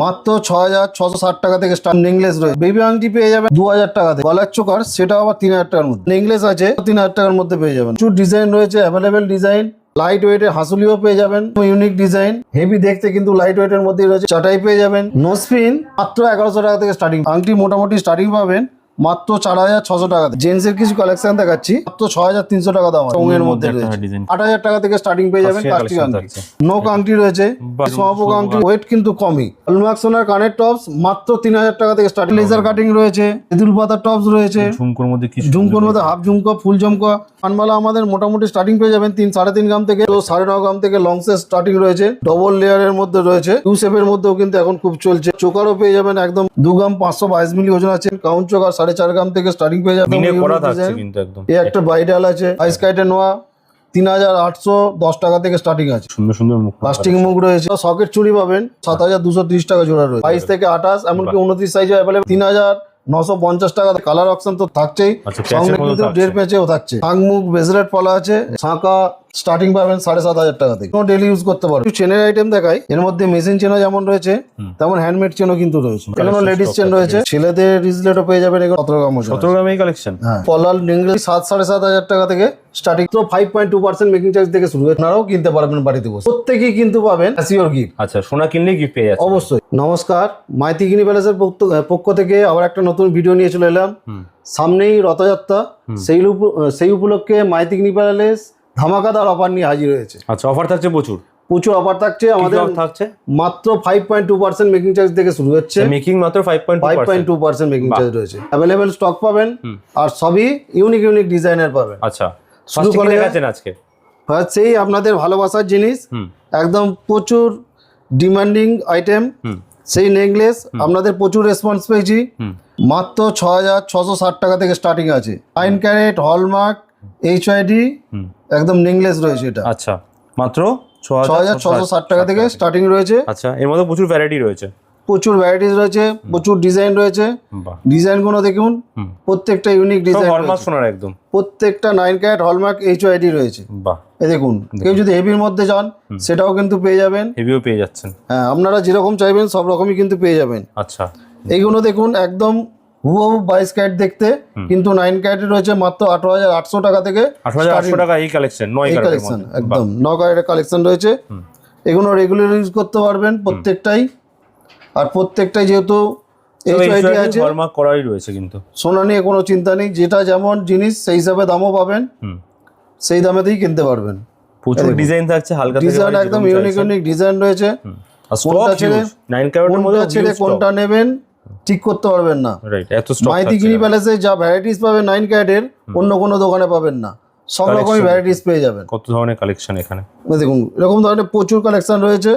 মাত্র 6,660 টাকা থেকে স্টার্ট। নেকলেস রয়েছে, বেবি আংটি পেয়ে যাবেন 2,000 টাকাতে, গলার চোকার সেটা আবার 3,000 টাকার মধ্যে। নেকলেস আছে 3,000 টাকার মধ্যে পেয়ে যাবেন। প্রচুর ডিজাইন রয়েছে, অ্যাভেলেবেল ডিজাইন। লাইট ওয়েটের হাসুলিও পেয়ে যাবেন, ইউনিক ডিজাইন, হেভি দেখতে কিন্তু লাইট ওয়েটের মধ্যেই রয়েছে। চাটাই পেয়ে যাবেন। নোজপিন মাত্র 1100 টাকা থেকে স্টার্টিং। আংটি মোটামুটি স্টার্টিং পাবেন মাত্র 4,600 টাকা। জেন্টস এর কিছু কালেকশন দেখাচ্ছি, মাত্র 6,300 টাকা দাম আছে। রঙের মধ্যে রয়েছে 8,000 টাকা থেকে স্টার্টিং পেয়ে যাবেন। প্লাস্টিক আংটি, নোক আংটি রয়েছে, সোয়াপোক আংটি, ওয়েট কিন্তু কমই। হলমার্ক সোনার কানের টপস মাত্র 3,000 টাকা থেকে স্টার্টিং। লেজার কাটিং রয়েছে, তেঁতুল পাতার টপস রয়েছে, ঝুমকোর মধ্যে কি ঝুমকোর মধ্যে হাফ ঝুমকো, ফুল ঝুমকো। কানমালা আমাদের মোটামুটি স্টার্টিং পেয়ে যাবেন 3-3.5 গ্রাম থেকে, তো 9.5 গ্রাম থেকে লং সাইজ স্টার্টিং রয়েছে। ডবল লেয়ারের মধ্যে রয়েছে, ইউ শেপের মধ্যেও কিন্তু এখন খুব চলছে। চোকারও পেয়ে যাবেন একদম 2 গ্রাম 522 মিলি ওজন আছে। কাউন্ট চোকার 4.5 গ্রাম থেকে স্টার্টিং পেয়ে যাবেন। এই একটা ব্রাইডাল আছে, আইস কাইটে নোয়া 3,810 টাকা থেকে স্টার্টিং আছে। সুন্দর সুন্দর মুখ, প্লাস্টিক মুখ রয়েছে। সকেট চুড়ি পাবেন 7,230 টাকা জোড়া রয়েছে। 22 থেকে 28 এমনকি 29 সাইজে অ্যাভেলেবল 3,950 টাকা। কালার অপশন তো থাকছেই, সঙ্গে কিন্তু 1.5 পেঁচেও থাকছে। শাঁখ মুখ ব্রেসলেট পলা আছে, শাঁখা স্টার্টিং পাবেন 7,500 টাকা থেকে। ডেলি ইউজ করতে পারবেন। চেনের আইটেম দেখাই, এর মধ্যে মেশিন চেনও যেমন রয়েছে তেমন হ্যান্ডমেড চেনও কিন্তু রয়েছে। এখানে লেডিস চেন রয়েছে, ছেলেদের রিজলেটও পেয়ে যাবেন। 17 গ্রাম ওজন, 17 গ্রাম এই কালেকশন। হ্যাঁ, পলাল নেকলেস 7,500 টাকা থেকে স্টার্টিং। তো 5.2% মেকিং চার্জ থেকে শুরু। আপনারাও কিনতে পারবেন বাড়িতে বসে। প্রত্যেকেই কিন্তু পাবেন অ্যাসিওর গিফট। আচ্ছা, সোনা কিনলে গিফট পেয়ে যাচ্ছে অবশ্যই। নমস্কার, মাইতি গিনি প্যালেসের পক্ষ থেকে আবার একটা নতুন ভিডিও নিয়ে চলে এলাম। সামনেই রথযাত্রা, সেই উপলক্ষে মাইতি গিনি প্যালেস ধামাকাদার অফার নিয়ে হাজির হয়েছে। আচ্ছা, অফার থাকছে প্রচুর অফার থাকছে। আমাদের থাকছে মাত্র 5.2% মেকিং চার্জ থেকে শুরু হচ্ছে। মেকিং মাত্র 5.2% মেকিং চার্জ রয়েছে। অ্যাভেলেবেল স্টক পাবেন, আর সবই ইউনিক ডিজাইনের পাবেন। আচ্ছা, শুরু করে দেখাচ্ছেন আজকে। সেই আপনাদের ভালোবাসার জিনিস, একদম প্রচুর ডিমান্ডিং আইটেম। সেই নেকলেস আপনাদের প্রচুর রেসপন্স পেয়েছি। মাত্র 6,660 টাকা থেকে স্টার্টিং আছে। 9 ক্যারেট হলমার্ক HID একদম নেকলেস রয়েছে এটা। আচ্ছা, মাত্র 6,660 টাকা থেকে স্টার্টিং রয়েছে। আচ্ছা, এর মধ্যে প্রচুর ভ্যারাইটি রয়েছে, প্রচুর ভ্যারাইটিস রয়েছে, প্রচুর ডিজাইন রয়েছে। ডিজাইন গুলো দেখুন, প্রত্যেকটা ইউনিক ডিজাইন। হলমার্ক সোনার একদম প্রত্যেকটা 9 ক্যারেট হলমার্ক HID রয়েছে। বাহ, এই দেখুন, কেউ যদি হেভির মধ্যে যান সেটাও কিন্তু পেয়ে যাবেন। হেভিও পেয়ে যাচ্ছেন। হ্যাঁ, আপনারা যেরকম চাইবেন সব রকমই কিন্তু পেয়ে যাবেন। আচ্ছা, এইগুলো দেখুন একদম হুবহু 22 ক্যারেট দেখতে, কিন্তু 9 ক্যারেটের রয়েছে মাত্র 8,800 টাকা থেকে। 8,800 টাকা এই কালেকশন, 9 ক্যারেটের কালেকশন, একদম 9 ক্যারেটের কালেকশন রয়েছে। এগুলো রেগুলার ইউজ করতে পারবেন প্রত্যেকটাই। আর প্রত্যেকটাই যেহেতু HID আছে, হলমার্ক করাই রয়েছে, কিন্তু সোনা নিয়ে কোনো চিন্তা নেই। যেটা যেমন জিনিস সেই হিসাবে দামও পাবেন, সেই দামেতেই কিনতে পারবেন। প্রচুর ডিজাইন থাকছে, হালকা ডিজাইন একদম ইউনিক ডিজাইন রয়েছে। কোনটা ছেড়ে 9 ক্যারেটের মধ্যে কোনটা নেবেন ঠিক করতে পারবেন না। এত স্টক মাইতি গিনি প্যালেসে যা ভ্যারাইটিস পাবেন 9 ক্যারেটের, অন্য কোনো দোকানে পাবেন না। সব রকমই ভ্যারাইটিস পেয়ে যাবেন। কত ধরনের কালেকশন এখানে দেখুন, এরকম ধরনের প্রচুর কালেকশন রয়েছে।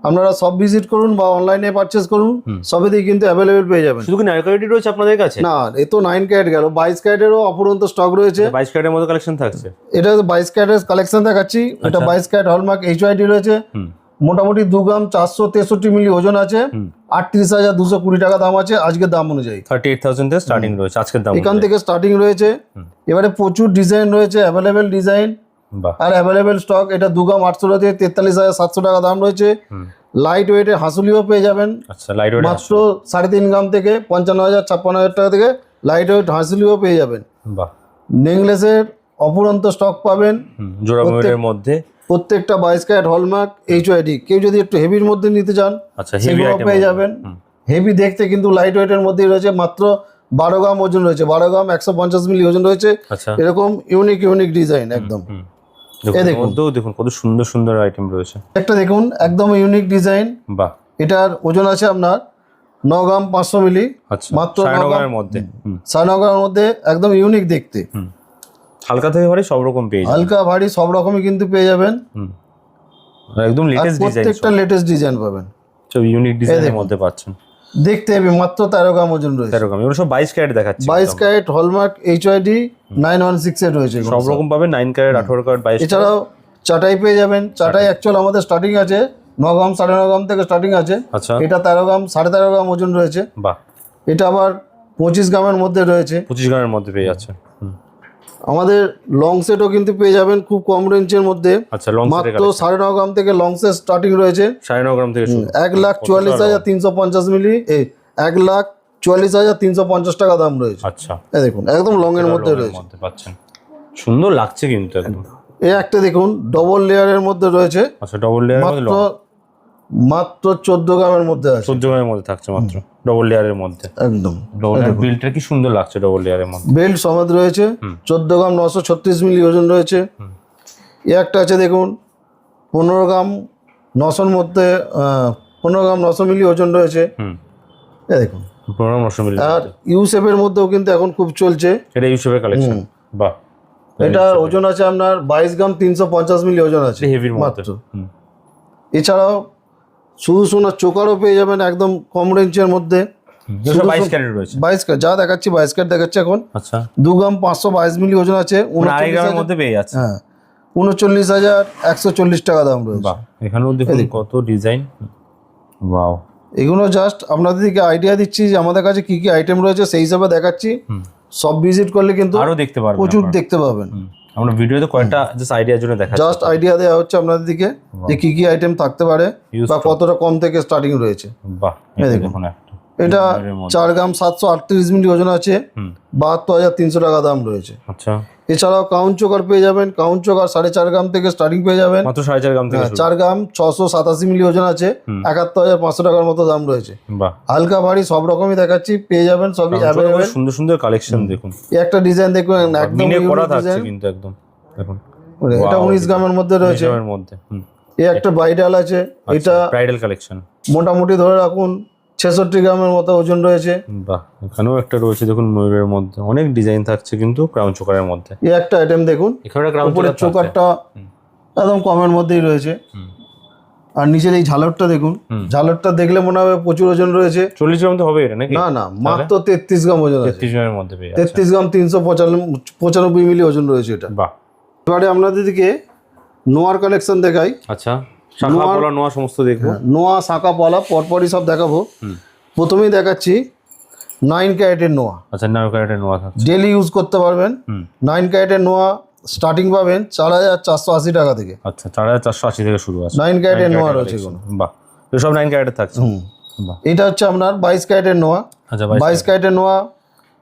আপনারা সব ভিজিট করুন বা অনলাইনে পারচেজ করুন, সবেতেই কিন্তু অ্যাভেলেবেল পেয়ে যাবেন। শুধু কি 9 ক্যারেটই রয়েছে আপনাদের কাছে? না, এ তো 9 ক্যারেট গেল, 22 ক্যারেটেরও অপরন্ত স্টক রয়েছে। 22 ক্যারেটের মধ্যে কালেকশন থাকছে। এটা 22 ক্যারেটের কালেকশন দেখাচ্ছি। এটা 22 ক্যারেট হলমার্ক HID রয়েছে। মোটামুটি 2 গ্রাম 463 মিলি ওজন আছে। 38,220 টাকা দাম আছে আজকের দাম অনুযায়ী। 38,000 থেকে স্টার্টিং রয়েছে আজকের দাম। এখান থেকে স্টার্টিং রয়েছে। এবারে প্রচুর ডিজাইন রয়েছে, অ্যাভেলেবেল ডিজাইন আর অ্যাভেলেবেল স্টক। এটা 2 গ্রাম 800 থেকে 43,700 টাকা দাম রয়েছে। লাইট ওয়েটের হাসুলিও পেয়ে যাবেন। আচ্ছা, লাইট ওয়েট মাত্র 3.5 গ্রাম থেকে 55,000-56,000 টাকা থেকে লাইট ওয়েট হাসুলিও পেয়ে যাবেন। বাহ, নেকলেসের অপুরন্ত স্টক পাবেন জোড়া ময়ূরের মধ্যে। প্রত্যেকটা 22 ক্যারেট হলমার্ক HID। কেউ যদি একটু হেভির মধ্যে নিতে চান সেগুলো পেয়ে যাবেন। হেভি দেখতে কিন্তু লাইট ওয়েটের মধ্যেই রয়েছে। মাত্র 12 গ্রাম ওজন রয়েছে, 12 গ্রাম 150 মিলি ওজন রয়েছে। এরকম ইউনিক ডিজাইন একদম। দেখুন কত সুন্দর সুন্দর আইটেম রয়েছে। একটা দেখুন একদম ইউনিক ডিজাইন। বাহ, এটার ওজন আছে আপনার 9 গ্রাম 500 মিলি। মাত্র 9 গ্রামের মধ্যে, 9.5 গ্রামের মধ্যে, একদম ইউনিক দেখতে। হালকা থেকে ভারী সব রকম পেয়ে যাবেন। হালকা ভারী সব রকমই কিন্তু পেয়ে যাবেন। একদম লেটেস্ট ডিজাইন, প্রত্যেকটা লেটেস্ট ডিজাইন পাবেন। সব ইউনিক ডিজাইনের মধ্যে পাচ্ছেন। দেখতে হবে, মাত্র 13 গ্রাম ওজন রয়েছে। 13 গ্রাম, এগুলো সব 22 ক্যারেট দেখাচ্ছে। 22 ক্যারেট হলমার্ক HID 916 এর রয়েছে। সব রকম পাবেন, 9 ক্যারেট 18 ক্যারেট 22। এছাড়াও চাটাই পেয়ে যাবেন। চাটাই অ্যাকচুয়াল আমাদের স্টার্টিং আছে 9 গ্রাম 9.5 গ্রাম থেকে স্টার্টিং আছে। আচ্ছা, এটা 13 গ্রাম 13.5 গ্রাম ওজন রয়েছে। বাহ, এটা আবার 25 গ্রামের মধ্যে রয়েছে। 25 গ্রামের মধ্যে পেয়ে যাচ্ছে। আমাদের লং সেটও কিন্তু পেয়ে যাবেন খুব কম রেঞ্জের মধ্যে। আচ্ছা লং সেটের মাত্র 9.5 গ্রাম থেকে লং সেট স্টার্টিং রয়েছে 9.5 গ্রাম থেকে শুরু 1,44,350 মিলি, 1,44,350 টাকা দাম রয়েছে। আচ্ছা এই দেখুন একদম লং এর মধ্যে লং এর রয়েছে। মধ্যে পাচ্ছেন, সুন্দর লাগছে কিন্তু একদম। এই একটা দেখুন ডবল লেয়ারের মধ্যে রয়েছে, আচ্ছা ডবল লেয়ারের মধ্যে মাত্র মাত্র 14 গ্রামের মধ্যে আছে। 14 গ্রামের মধ্যে থাকছে মাত্র ডবল লেয়ারের মধ্যে। একদম ডবল বিলটা কি সুন্দর লাগছে ডবল লেয়ারের মধ্যে। বেল্ট সমেত রয়েছে, 14 গ্রাম 936 মিলি ওজন রয়েছে। এই একটা আছে দেখুন 15 গ্রাম 900-র মধ্যে 15 গ্রাম 900 মিলি ওজন রয়েছে। এই দেখুন 15 গ্রাম 900 মিলি। আর ইউসেফের মধ্যেও কিন্তু এখন খুব চলছে, এটা ইউসেফের কালেকশন। বাহ, এটা ওজন আছে আপনার 22 গ্রাম 350 মিলি ওজন আছে হেভির মধ্যে। মাত্র। এছাড়াও শুধু সোনার চোকারও পেয়ে যাবেন একদম কম রেঞ্জের মধ্যে। 22 ক্যারেট রয়েছে। 22 ক্যারেট যা দেখাচ্ছি 22 ক্যারেট দেখাচ্ছে এখন। আচ্ছা 2 গ্রাম 522 মিলি ওজন আছে, 2.5 গ্রামের মধ্যে পেয়ে যাচ্ছে। হ্যাঁ 39,140 টাকা দাম রয়েছে। বাহ, এখানেও দেখুন কত ডিজাইন। ওয়াও, এগুলো জাস্ট আপনাদেরকে আইডিয়া দিচ্ছি যে আমাদের কাছে কি কি আইটেম রয়েছে সেই হিসাবে দেখাচ্ছি। সব ভিজিট করলে কিন্তু আরো দেখতে পারবেন, প্রচুর দেখতে পাবেন। আমরা ভিডিওতে কয়েকটা জাস্ট আইডিয়ার জন্য দেখাচ্ছি। জাস্ট আইডিয়া দেওয়া হচ্ছে আপনাদেরকে যে কি কি আইটেম থাকতে পারে বা কতটা কম থেকে স্টার্টিং রয়েছে। বাহ, এই দেখুন একটা এটা 4 গ্রাম 738 মিলি ওজন আছে, 72,300 টাকা দাম রয়েছে। আচ্ছা এছাড়াও কাউন্ট চোকার পেয়ে যাবেন, কাউন্ট চোকার 4.5 গ্রাম থেকে স্টার্টিং পেয়ে যাবেন, মাত্র 4.5 গ্রাম থেকে 4 গ্রাম 687 মিলি ওজন আছে, 71,500 টাকার মতো দাম রয়েছে। বাহ, হালকা ভারী সব রকমই দেখাচ্ছি, পেয়ে যাবেন সবই অ্যাভেলেবেল। সুন্দর সুন্দর কালেকশন দেখুন। এই একটা ডিজাইন দেখুন একদম মিনে করা ইউনিক থাকছে ডিজাইন, কিন্তু একদম দেখুন। এটা 19 গ্রামের মধ্যে রয়েছে। এর মধ্যে এই একটা ব্রাইডাল আছে, এটা ব্রাইডাল কালেকশন, মোটামুটি ধরে রাখুন 66 গ্রামের মতো ওজন রয়েছে। বাহ, এখানেও একটা রয়েছে দেখুন ময়ূরের মধ্যে, অনেক ডিজাইন থাকছে কিন্তু ক্রাউন চোকারের মধ্যে। এই একটা আইটেম দেখুন, এখানে ক্রাউন উপরের চোকারটা একদম কমের মধ্যেই রয়েছে। আর নিচের এই ঝালরটা দেখুন, ঝালরটা দেখলে মনে হবে প্রচুর ওজন রয়েছে। 40 গ্রাম তো হবে এটা নাকি? না না, মাত্র 33 গ্রাম ওজন আছে। 33 গ্রামের মধ্যে পেয়ে যাচ্ছে। 33 গ্রাম 395 মিলি ওজন রয়েছে এটা। বাহ, এবারে আপনাদেরকে নোয়ার কালেকশন দেখাই। আচ্ছা শাখা পলা নোয়া সমস্ত দেখবো। নোয়া শাখা পলা পরপরই সব দেখাবো। প্রথমেই দেখাচ্ছি 9 ক্যারেটের নোয়া। আচ্ছা 9 ক্যারেটের নোয়া থাকছে, ডেলি ইউজ করতে পারবেন। 9 ক্যারেটের নোয়া স্টার্টিং পাবেন 4,480 টাকা থেকে। আচ্ছা 4,480 থেকে শুরু আছে। 9 ক্যারেটের নোয়া রয়েছে কোনো। বাহ, সব 9 ক্যারেটের থাকছে। বাহ, এটা হচ্ছে আপনার 22 ক্যারেটের নোয়া। আচ্ছা 22 ক্যারেটের নোয়া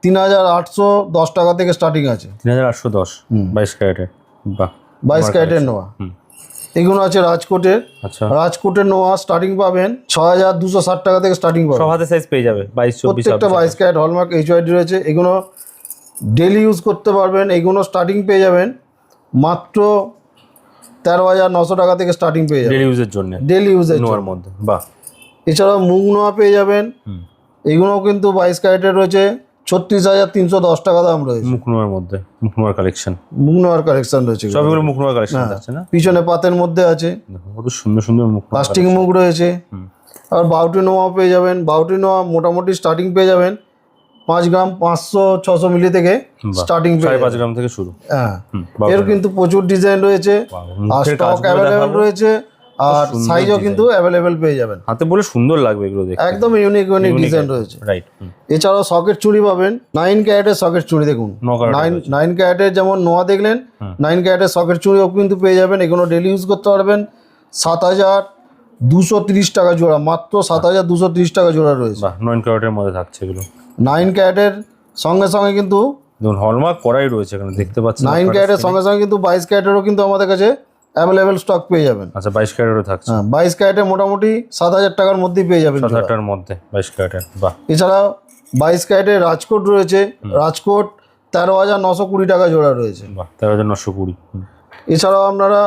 3,810 টাকা থেকে স্টার্টিং আছে। 3,810 22 ক্যারেটের। বাহ, 22 ক্যারেটের নোয়া। এগুলো আছে রাজকোটের। আচ্ছা রাজকোটের নোয়া স্টার্টিং পাবেন 6,260 টাকা থেকে স্টার্টিং পাবেন। সব হাতে সাইজ পেয়ে যাবে 22 24। প্রত্যেকটা 22 ক্যারেট হলমার্ক এইচওআইডি রয়েছে। এগুলো ডেলি ইউজ করতে পারবেন। এগুলো স্টার্টিং পেয়ে যাবেন মাত্র 13,900 টাকা থেকে স্টার্টিং পেয়ে যাবেন ডেলি ইউজের জন্য, ডেলি ইউজের নোয়ার মধ্যে। বাহ, এছাড়াও মুগ নোয়া পেয়ে যাবেন। এগুলোও কিন্তু 22 ক্যারেটের রয়েছে, 36,310 টাকা দাম রয়েছে। মুখ নোয়ার মধ্যে, মুখ নোয়ার কালেকশন, মুগ নোয়ার কালেকশন রয়েছে। সবগুলো মুখ নোয়ার কালেকশন আছে না? পিছনে পাতের মধ্যে আছে, দেখো কত সুন্দর সুন্দর মুখ নোয়া। প্লাস্টিক মুগ রয়েছে। আর বাউটি নোয়া পেয়ে যাবেন। বাউটি নোয়া মোটামুটি স্টার্টিং পেয়ে যাবেন 5 গ্রাম 500-600 মিলি থেকে স্টার্টিং পেয়ে 5.5 গ্রাম থেকে শুরু। হ্যাঁ, এর কিন্তু প্রচুর ডিজাইন রয়েছে আর স্টক অ্যাভেলেবেল রয়েছে। আর সাইজও কিন্তু অ্যাভেলেবেল পেয়ে যাবেন। হাতে বলে সুন্দর লাগবে এগুলো দেখতে, একদম ইউনিক ইউনিক ডিজাইন রয়েছে। রাইট। এছাড়াও সকেট চুড়ি পাবেন 9 ক্যারেটের সকেট চুড়ি দেখুন। 9 ক্যারেটের যেমন নোয়া দেখলেন, 9 ক্যারেটের সকেট চুড়িও কিন্তু পেয়ে যাবেন। এগুলো ডেলি ইউজ করতে পারবেন। 7,230 টাকা জোড়া, মাত্র 7,230 টাকা জোড়া রয়েছে। বাহ, 9 ক্যারেটের মধ্যে থাকছে এগুলো। 9 ক্যারেটের সঙ্গে সঙ্গে কিন্তু দেখুন হলমার্ক করাই রয়েছে এখানে দেখতে পাচ্ছেন। 9 ক্যারেটের সঙ্গে সঙ্গে কিন্তু 22 ক্যারেটেরও কিন্তু আমাদের কাছে অ্যাভেলেবেল স্টক পেয়ে যাবেন। আচ্ছা 22 ক্যারেটও থাকছে। হ্যাঁ, 22 ক্যারেটে মোটামুটি 7,000 টাকার মধ্যেই পেয়ে যাবেন। 7,000 টাকার মধ্যে 22 ক্যারেটের। বাহ, এছাড়াও 22 ক্যারেটের রাজকোট রয়েছে। রাজকোট 13,920 টাকা জোড়া রয়েছে। বাহ, 13,920। এছাড়াও আপনারা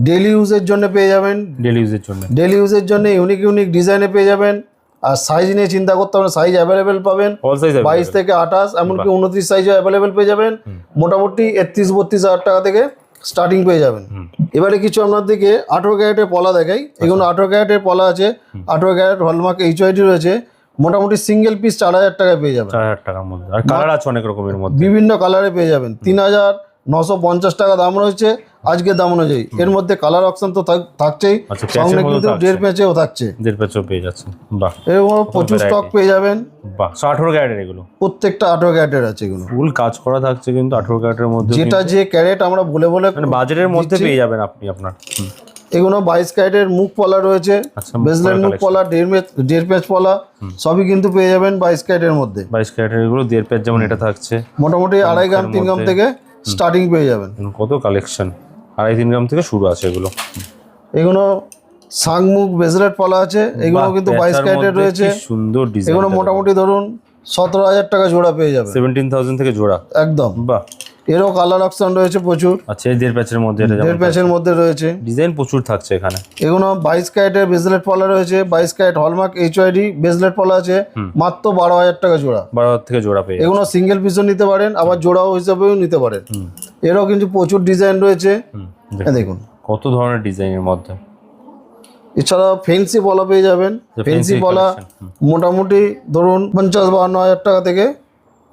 ডেলি ইউজের জন্য পেয়ে যাবেন। ডেলি ইউজের জন্য, ডেলি ইউজের জন্য ইউনিক ইউনিক ডিজাইনে পেয়ে যাবেন। আর সাইজ নিয়ে চিন্তা করতে হবে, সাইজ অ্যাভেলেবেল পাবেন। অল সাইজ 22 থেকে 28 এমনকি 29 সাইজও অ্যাভেলেবেল পেয়ে যাবেন। মোটামুটি 31-32 হাজার টাকা থেকে স্টার্টিং পেয়ে যাবেন। এবারে কিছু আপনাদেরকে 18 ক্যারেটের পলা দেখাই। এগুলো 18 ক্যারেটের পলা আছে। 18 ক্যারেট হলমার্ক এইচওআইডি রয়েছে। মোটামুটি সিঙ্গেল পিস 4,000 টাকায় পেয়ে যাবেন। 4,000 টাকার মধ্যে। আর কালার আছে অনেক রকমের মধ্যে, বিভিন্ন কালারে পেয়ে যাবেন। 3,950 টাকা দাম রয়েছে। আজকের দাম অনুযায়ী। এর মধ্যে কালার অপশন তো থাকছেই, আচ্ছা, সঙ্গে প্যাচের মধ্যে কিন্তু থাকছে। 1.5 প্যাচেও থাকছে। 1.5 প্যাচও পেয়ে যাচ্ছে। বাহ, এরকম প্রচুর variety। স্টক পেয়ে যাবেন। বাহ, 18 ক্যারেটের এগুলো প্রত্যেকটা 18 ক্যারেটের আছে এগুলো। ফুল কাজ করা থাকছে কিন্তু 18 ক্যারেটের মধ্যে, যেটা যে ক্যারেট আমরা বলে বলে মানে বাজেটের মধ্যে দিচ্ছি। পেয়ে যাবেন আপনি আপনার। এগুলো 22 ক্যারেটের মুখ পলা রয়েছে, আচ্ছা, বেজলের মুখ পলা, 1.5 প্যাচ পলা সবই কিন্তু পেয়ে যাবেন 22 ক্যারেটের মধ্যে। 22 ক্যারেটের এগুলো 1.5 প্যাচ যেমন এটা থাকছে, মোটামুটি 2.5 গ্রাম 3 গ্রাম থেকে স্টার্টিং পেয়ে যাবেন। কত কালেকশন, 2.5-3 গ্রাম থেকে শুরু আছে এগুলো। এগুলো শাংমুখ বেজলেট পলা আছে, এগুলো বাহ, কিন্তু 22 প্যাচার ক্যারেটের মধ্যে রয়েছে। কি সুন্দর ডিজাইন। এগুলো মোটামুটি ধরুন 17,000 টাকা জোড়া পেয়ে যাবে, 17,000 থেকে জোড়া। একদম। বাহ, এরও কালার অপশন রয়েছে প্রচুর, আচ্ছা, এই 1.5 প্যাচের মধ্যে এটা 1.5 প্যাচের মধ্যে রয়েছে। ডিজাইন প্রচুর থাকছে এখানে। এগুলো 22 ক্যারেটের বেজলেট পলা রয়েছে, 22 ক্যারেট হলমার্ক এইচওআইডি বেজলেট পলা আছে, মাত্র 12,000 টাকা জোড়া। 12 থেকে জোড়া পেয়ে এগুলো সিঙ্গেল পিসও নিতে পারেন, আবার জোড়াও হিসাবেও নিতে পারেন। এরও কিন্তু প্রচুর ডিজাইন রয়েছে, এই দেখুন। কত ধরনের ডিজাইনের মধ্যে। এছাড়া ফেন্সি পলা পেয়ে যাবেন। ফেন্সি পলা মোটামুটি ধরুন 50-52 টাকা থেকে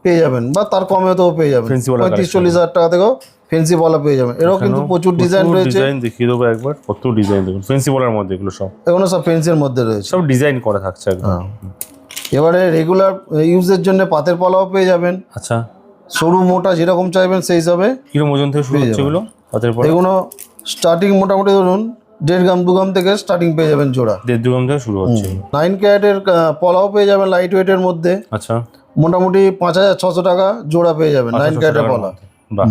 পেয়ে যাবেন, বা তার কমেতেও পেয়ে যাবেন। Fancy পলা 35-40 টাকা থেকেও ফেন্সি পলা পেয়ে যাবেন। এরও কিন্তু প্রচুর ডিজাইন রয়েছে। ডিজাইন দেখিয়ে দেবো একবার, কত ডিজাইন দেখুন ফেন্সি বলার মধ্যে, এগুলো সব এগুলো সব ফেন্সির মধ্যে রয়েছে। সব ডিজাইন করা থাকছে একদম। এবারে রেগুলার ইউজের জন্য পাতের পলাও পেয়ে যাবেন, আচ্ছা, সরু মোটা যেরকম চাইবেন সেই হিসাবে। কিরকম ওজন থেকে শুরু হচ্ছে এগুলো পাতের পর? এগুলো স্টার্টিং মোটামুটি ধরুন 1.5 গ্রাম 2 গ্রাম থেকে স্টার্টিং পেয়ে যাবেন জোড়া। 1.5-2 গ্রাম থেকে শুরু হচ্ছে। 9 ক্যারেটের পলাও পেয়ে যাবেন লাইট ওয়েটের মধ্যে, আচ্ছা, মোটামুটি 5,600 টাকা জোড়া পেয়ে যাবেন 9 ক্যারেটের পলা। বাহ,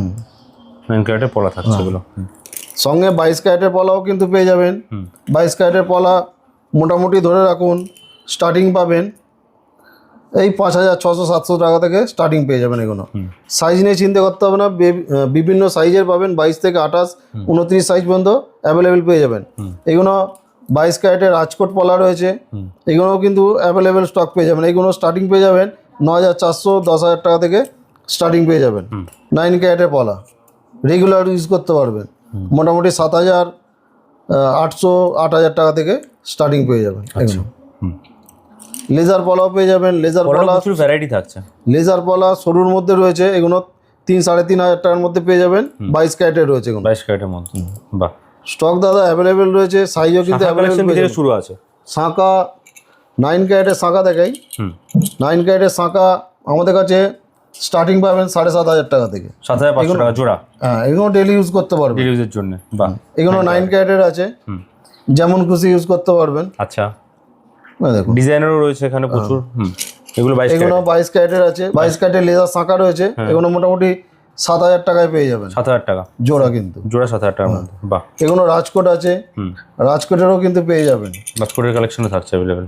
9 ক্যারেটের পলা থাকছে এগুলো। সঙ্গে 22 ক্যারেটের পলাও কিন্তু পেয়ে যাবেন। 22 ক্যারেটের পলা মোটামুটি ধরে রাখুন স্টার্টিং পাবেন এই 5,600-700 টাকা থেকে স্টার্টিং পেয়ে যাবেন। এগুলো সাইজ নিয়ে চিন্তা করতে হবে না, বিভিন্ন সাইজের পাবেন, 22 থেকে 28, 29 সাইজ পর্যন্ত অ্যাভেলেবেল পেয়ে যাবেন। এগুলো 22 ক্যারেটের রাজকোট পলা রয়েছে, এগুলোও কিন্তু অ্যাভেলেবেল স্টক পেয়ে যাবেন। এগুলো স্টার্টিং পেয়ে যাবেন 9,400, 10,000 টাকা থেকে স্টার্টিং পেয়ে যাবেন। 9 ক্যারেটের পলা রেগুলার ইউজ করতে পারবেন, মোটামুটি 7,800, 8,000 টাকা থেকে স্টার্টিং পেয়ে যাবেন। এগুলো লেজার পলাও পেয়ে যাবেন। লেজার পলা প্রচুর ভ্যারাইটি থাকছে। লেজার পলা সরুর মধ্যে রয়েছে, এগুলো 3-3,500 টাকার মধ্যে পেয়ে যাবেন। 22 ক্যারেটের রয়েছে এগুলো। 22 ক্যারেটের মধ্যে। বাহ, স্টক দাদা অ্যাভেলেবেল রয়েছে, সাইজও কিন্তু কালেকশন অ্যাভেলেবেল থেকে শুরু আছে। শাঁখা 9 ক্যারেটের শাঁখা দেখাই। 9 ক্যারেটের শাঁখা আমাদের কাছে স্টার্টিং পাবেন 7,500 টাকা থেকে। 7,500 টাকা জোড়া। হ্যাঁ, এগুলো ডেলি ইউজ করতে পারবেন, ডেলি ইউজের জন্য। বাহ, এগুলো 9 ক্যারেটের আছে, যেমন খুশি ইউজ করতে পারবেন। আচ্ছা, দেখুন ডিজাইনারও রয়েছে এখানে প্রচুর। এগুলো 22 এগুলো 22 ক্যারেটের আছে। 22 ক্যারেটের লেজার শাঁখা রয়েছে, এগুলো মোটামুটি 7,000 টাকায় পেয়ে যাবেন 7,000 টাকা জোড়া কিন্তু। জোড়া 7,000 টাকার মধ্যে। বাহ, এগুলো রাজকোট আছে, রাজকোটেরও কিন্তু পেয়ে যাবেন। বাস্কটের কালেকশনে থাকছে অ্যাভেলেবেল।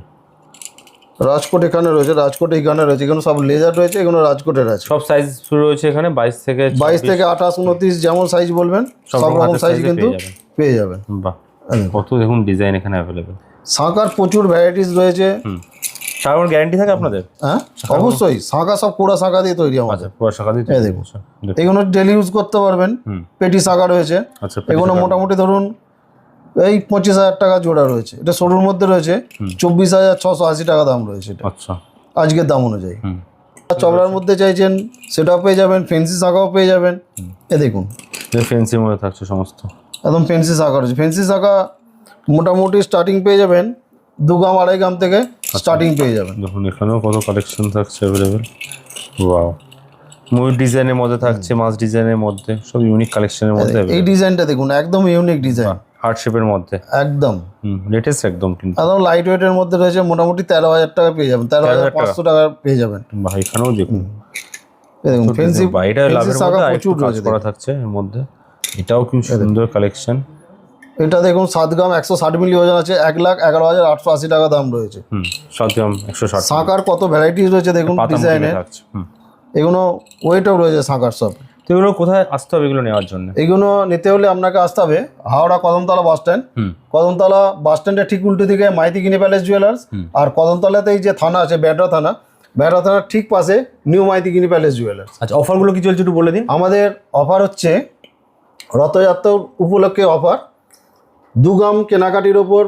রাজকোট এখানে রয়েছে, রাজকোট এইখানে রয়েছে, এগুলো সব লেজার রয়েছে, এগুলো রাজকোটের আছে। সব সাইজ শুরু রয়েছে এখানে 22 থেকে 28, 29 যেমন সাইজ বলবেন সব রকম হাতের সাইজ size-এ কিন্তু পেয়ে পেয়ে যাবেন। যাবেন। বাহ, কত দেখুন ডিজাইন এখানে অ্যাভেলেবেল। শাঁখার প্রচুর ভ্যারাইটিস রয়েছে। সারাবার গ্যারান্টি থাকে আপনাদের? হ্যাঁ অবশ্যই, শাঁখা সব কোড়া শাঁখা দিয়ে তৈরি আমাদের। আচ্ছা, পুরো শাখা দিতে। এই দেখুন, এগুলো ডেলি ইউজ করতে পারবেন। পেটি শাঁখা রয়েছে, আচ্ছা, এগুলো মোটামুটি ধরুন এই 25,000 টাকা জোড়া রয়েছে। এটা সরুর মধ্যে রয়েছে, 24,680 টাকা দাম রয়েছে এটা আচ্ছা, আজকের দাম অনুযায়ী। চবড়ার মধ্যে চাইছেন সেটাও পেয়ে যাবেন, ফেন্সি শাখাও পেয়ে যাবেন। এ দেখুন ফেন্সির মধ্যে থাকছে সমস্ত, একদম ফেন্সি শাখা রয়েছে। ফেন্সি শাখা মোটামুটি স্টার্টিং পেয়ে যাবেন 2 গ্রাম 2.5 গ্রাম থেকে স্টার্টিং পেয়ে যাবেন। দেখুন এখানেও কত কালেকশন থাকছে অ্যাভেলেবেল। ওয়াও, ময়ূর ডিজাইনের মধ্যে থাকছে, মাছ ডিজাইনের মধ্যে, সব ইউনিক কালেকশনের মধ্যে। এই ডিজাইনটা দেখুন, একদম ইউনিক ডিজাইন, হার্ট শেপের মধ্যে, একদম লেটেস্ট একদম। কিন্তু একদম লাইট ওয়েটের মধ্যে রয়েছে, মোটামুটি 13,000 টাকা পেয়ে যাবেন, 13,500 টাকা পেয়ে যাবেন। ভাই এখানেও দেখুন, এই দেখুন ফেন্সি এটা লাভের শাখা মধ্যে প্রচুর প্রচুর কাজ রয়েছে। করা থাকছে এর মধ্যে। এটাও খুব সুন্দর কালেকশন। এটা দেখুন 7 গ্রাম 160 মিলি ওজন আছে, 1,11,880 টাকা দাম রয়েছে। 7 গ্রাম 160। শাঁখার কত ভ্যারাইটিস রয়েছে দেখুন ডিজাইনের। এগুলো ওয়েটও রয়েছে শাঁখার সব। তো এগুলো কোথায় আসতে হবে এগুলো নেওয়ার জন্য? এগুলো নিতে হলে আপনাকে আসতে হবে হাওড়া কদমতলা বাস স্ট্যান্ড। কদমতলা বাস স্ট্যান্ডের ঠিক উল্টো দিকে মাইতি কিনি প্যালেস জুয়েলার্স, আর কদমতলাতে এই যে থানা আছে বেড়া থানা, বেড়া থানার ঠিক পাশে নিউ মাইতি কিনি প্যালেস জুয়েলার্স। আচ্ছা, অফারগুলো কি চলছে একটু বলে দিন। আমাদের অফার হচ্ছে রথযাত্রা উপলক্ষে অফার, 2 গ্রাম কেনাকাটির ওপর